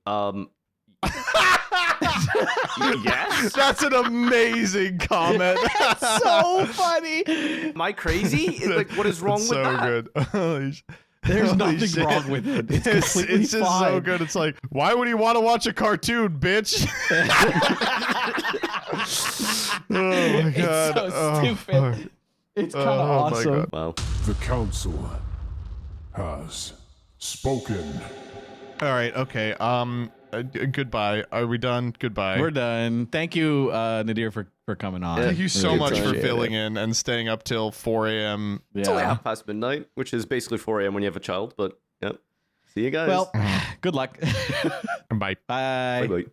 Yes, that's an amazing comment. That's so funny. Am I crazy? Like, what is wrong with so that? Good. There's Holy nothing shit. wrong with it. It's completely it's just fine. so good. It's like, why would he want to watch a cartoon, bitch? Oh my god. It's so stupid. It's kind of awesome. Wow. The council has spoken. All right. Okay. Goodbye. Are we done? Goodbye. We're done. Thank you, Nadir, for coming on. Thank you so Really much for appreciate filling it. in and staying up till 4 a.m. It's only Yeah. midnight, which is basically 4 a.m. when you have a child. But yeah, see you guys. Well, good luck. Bye. Bye. Bye-bye.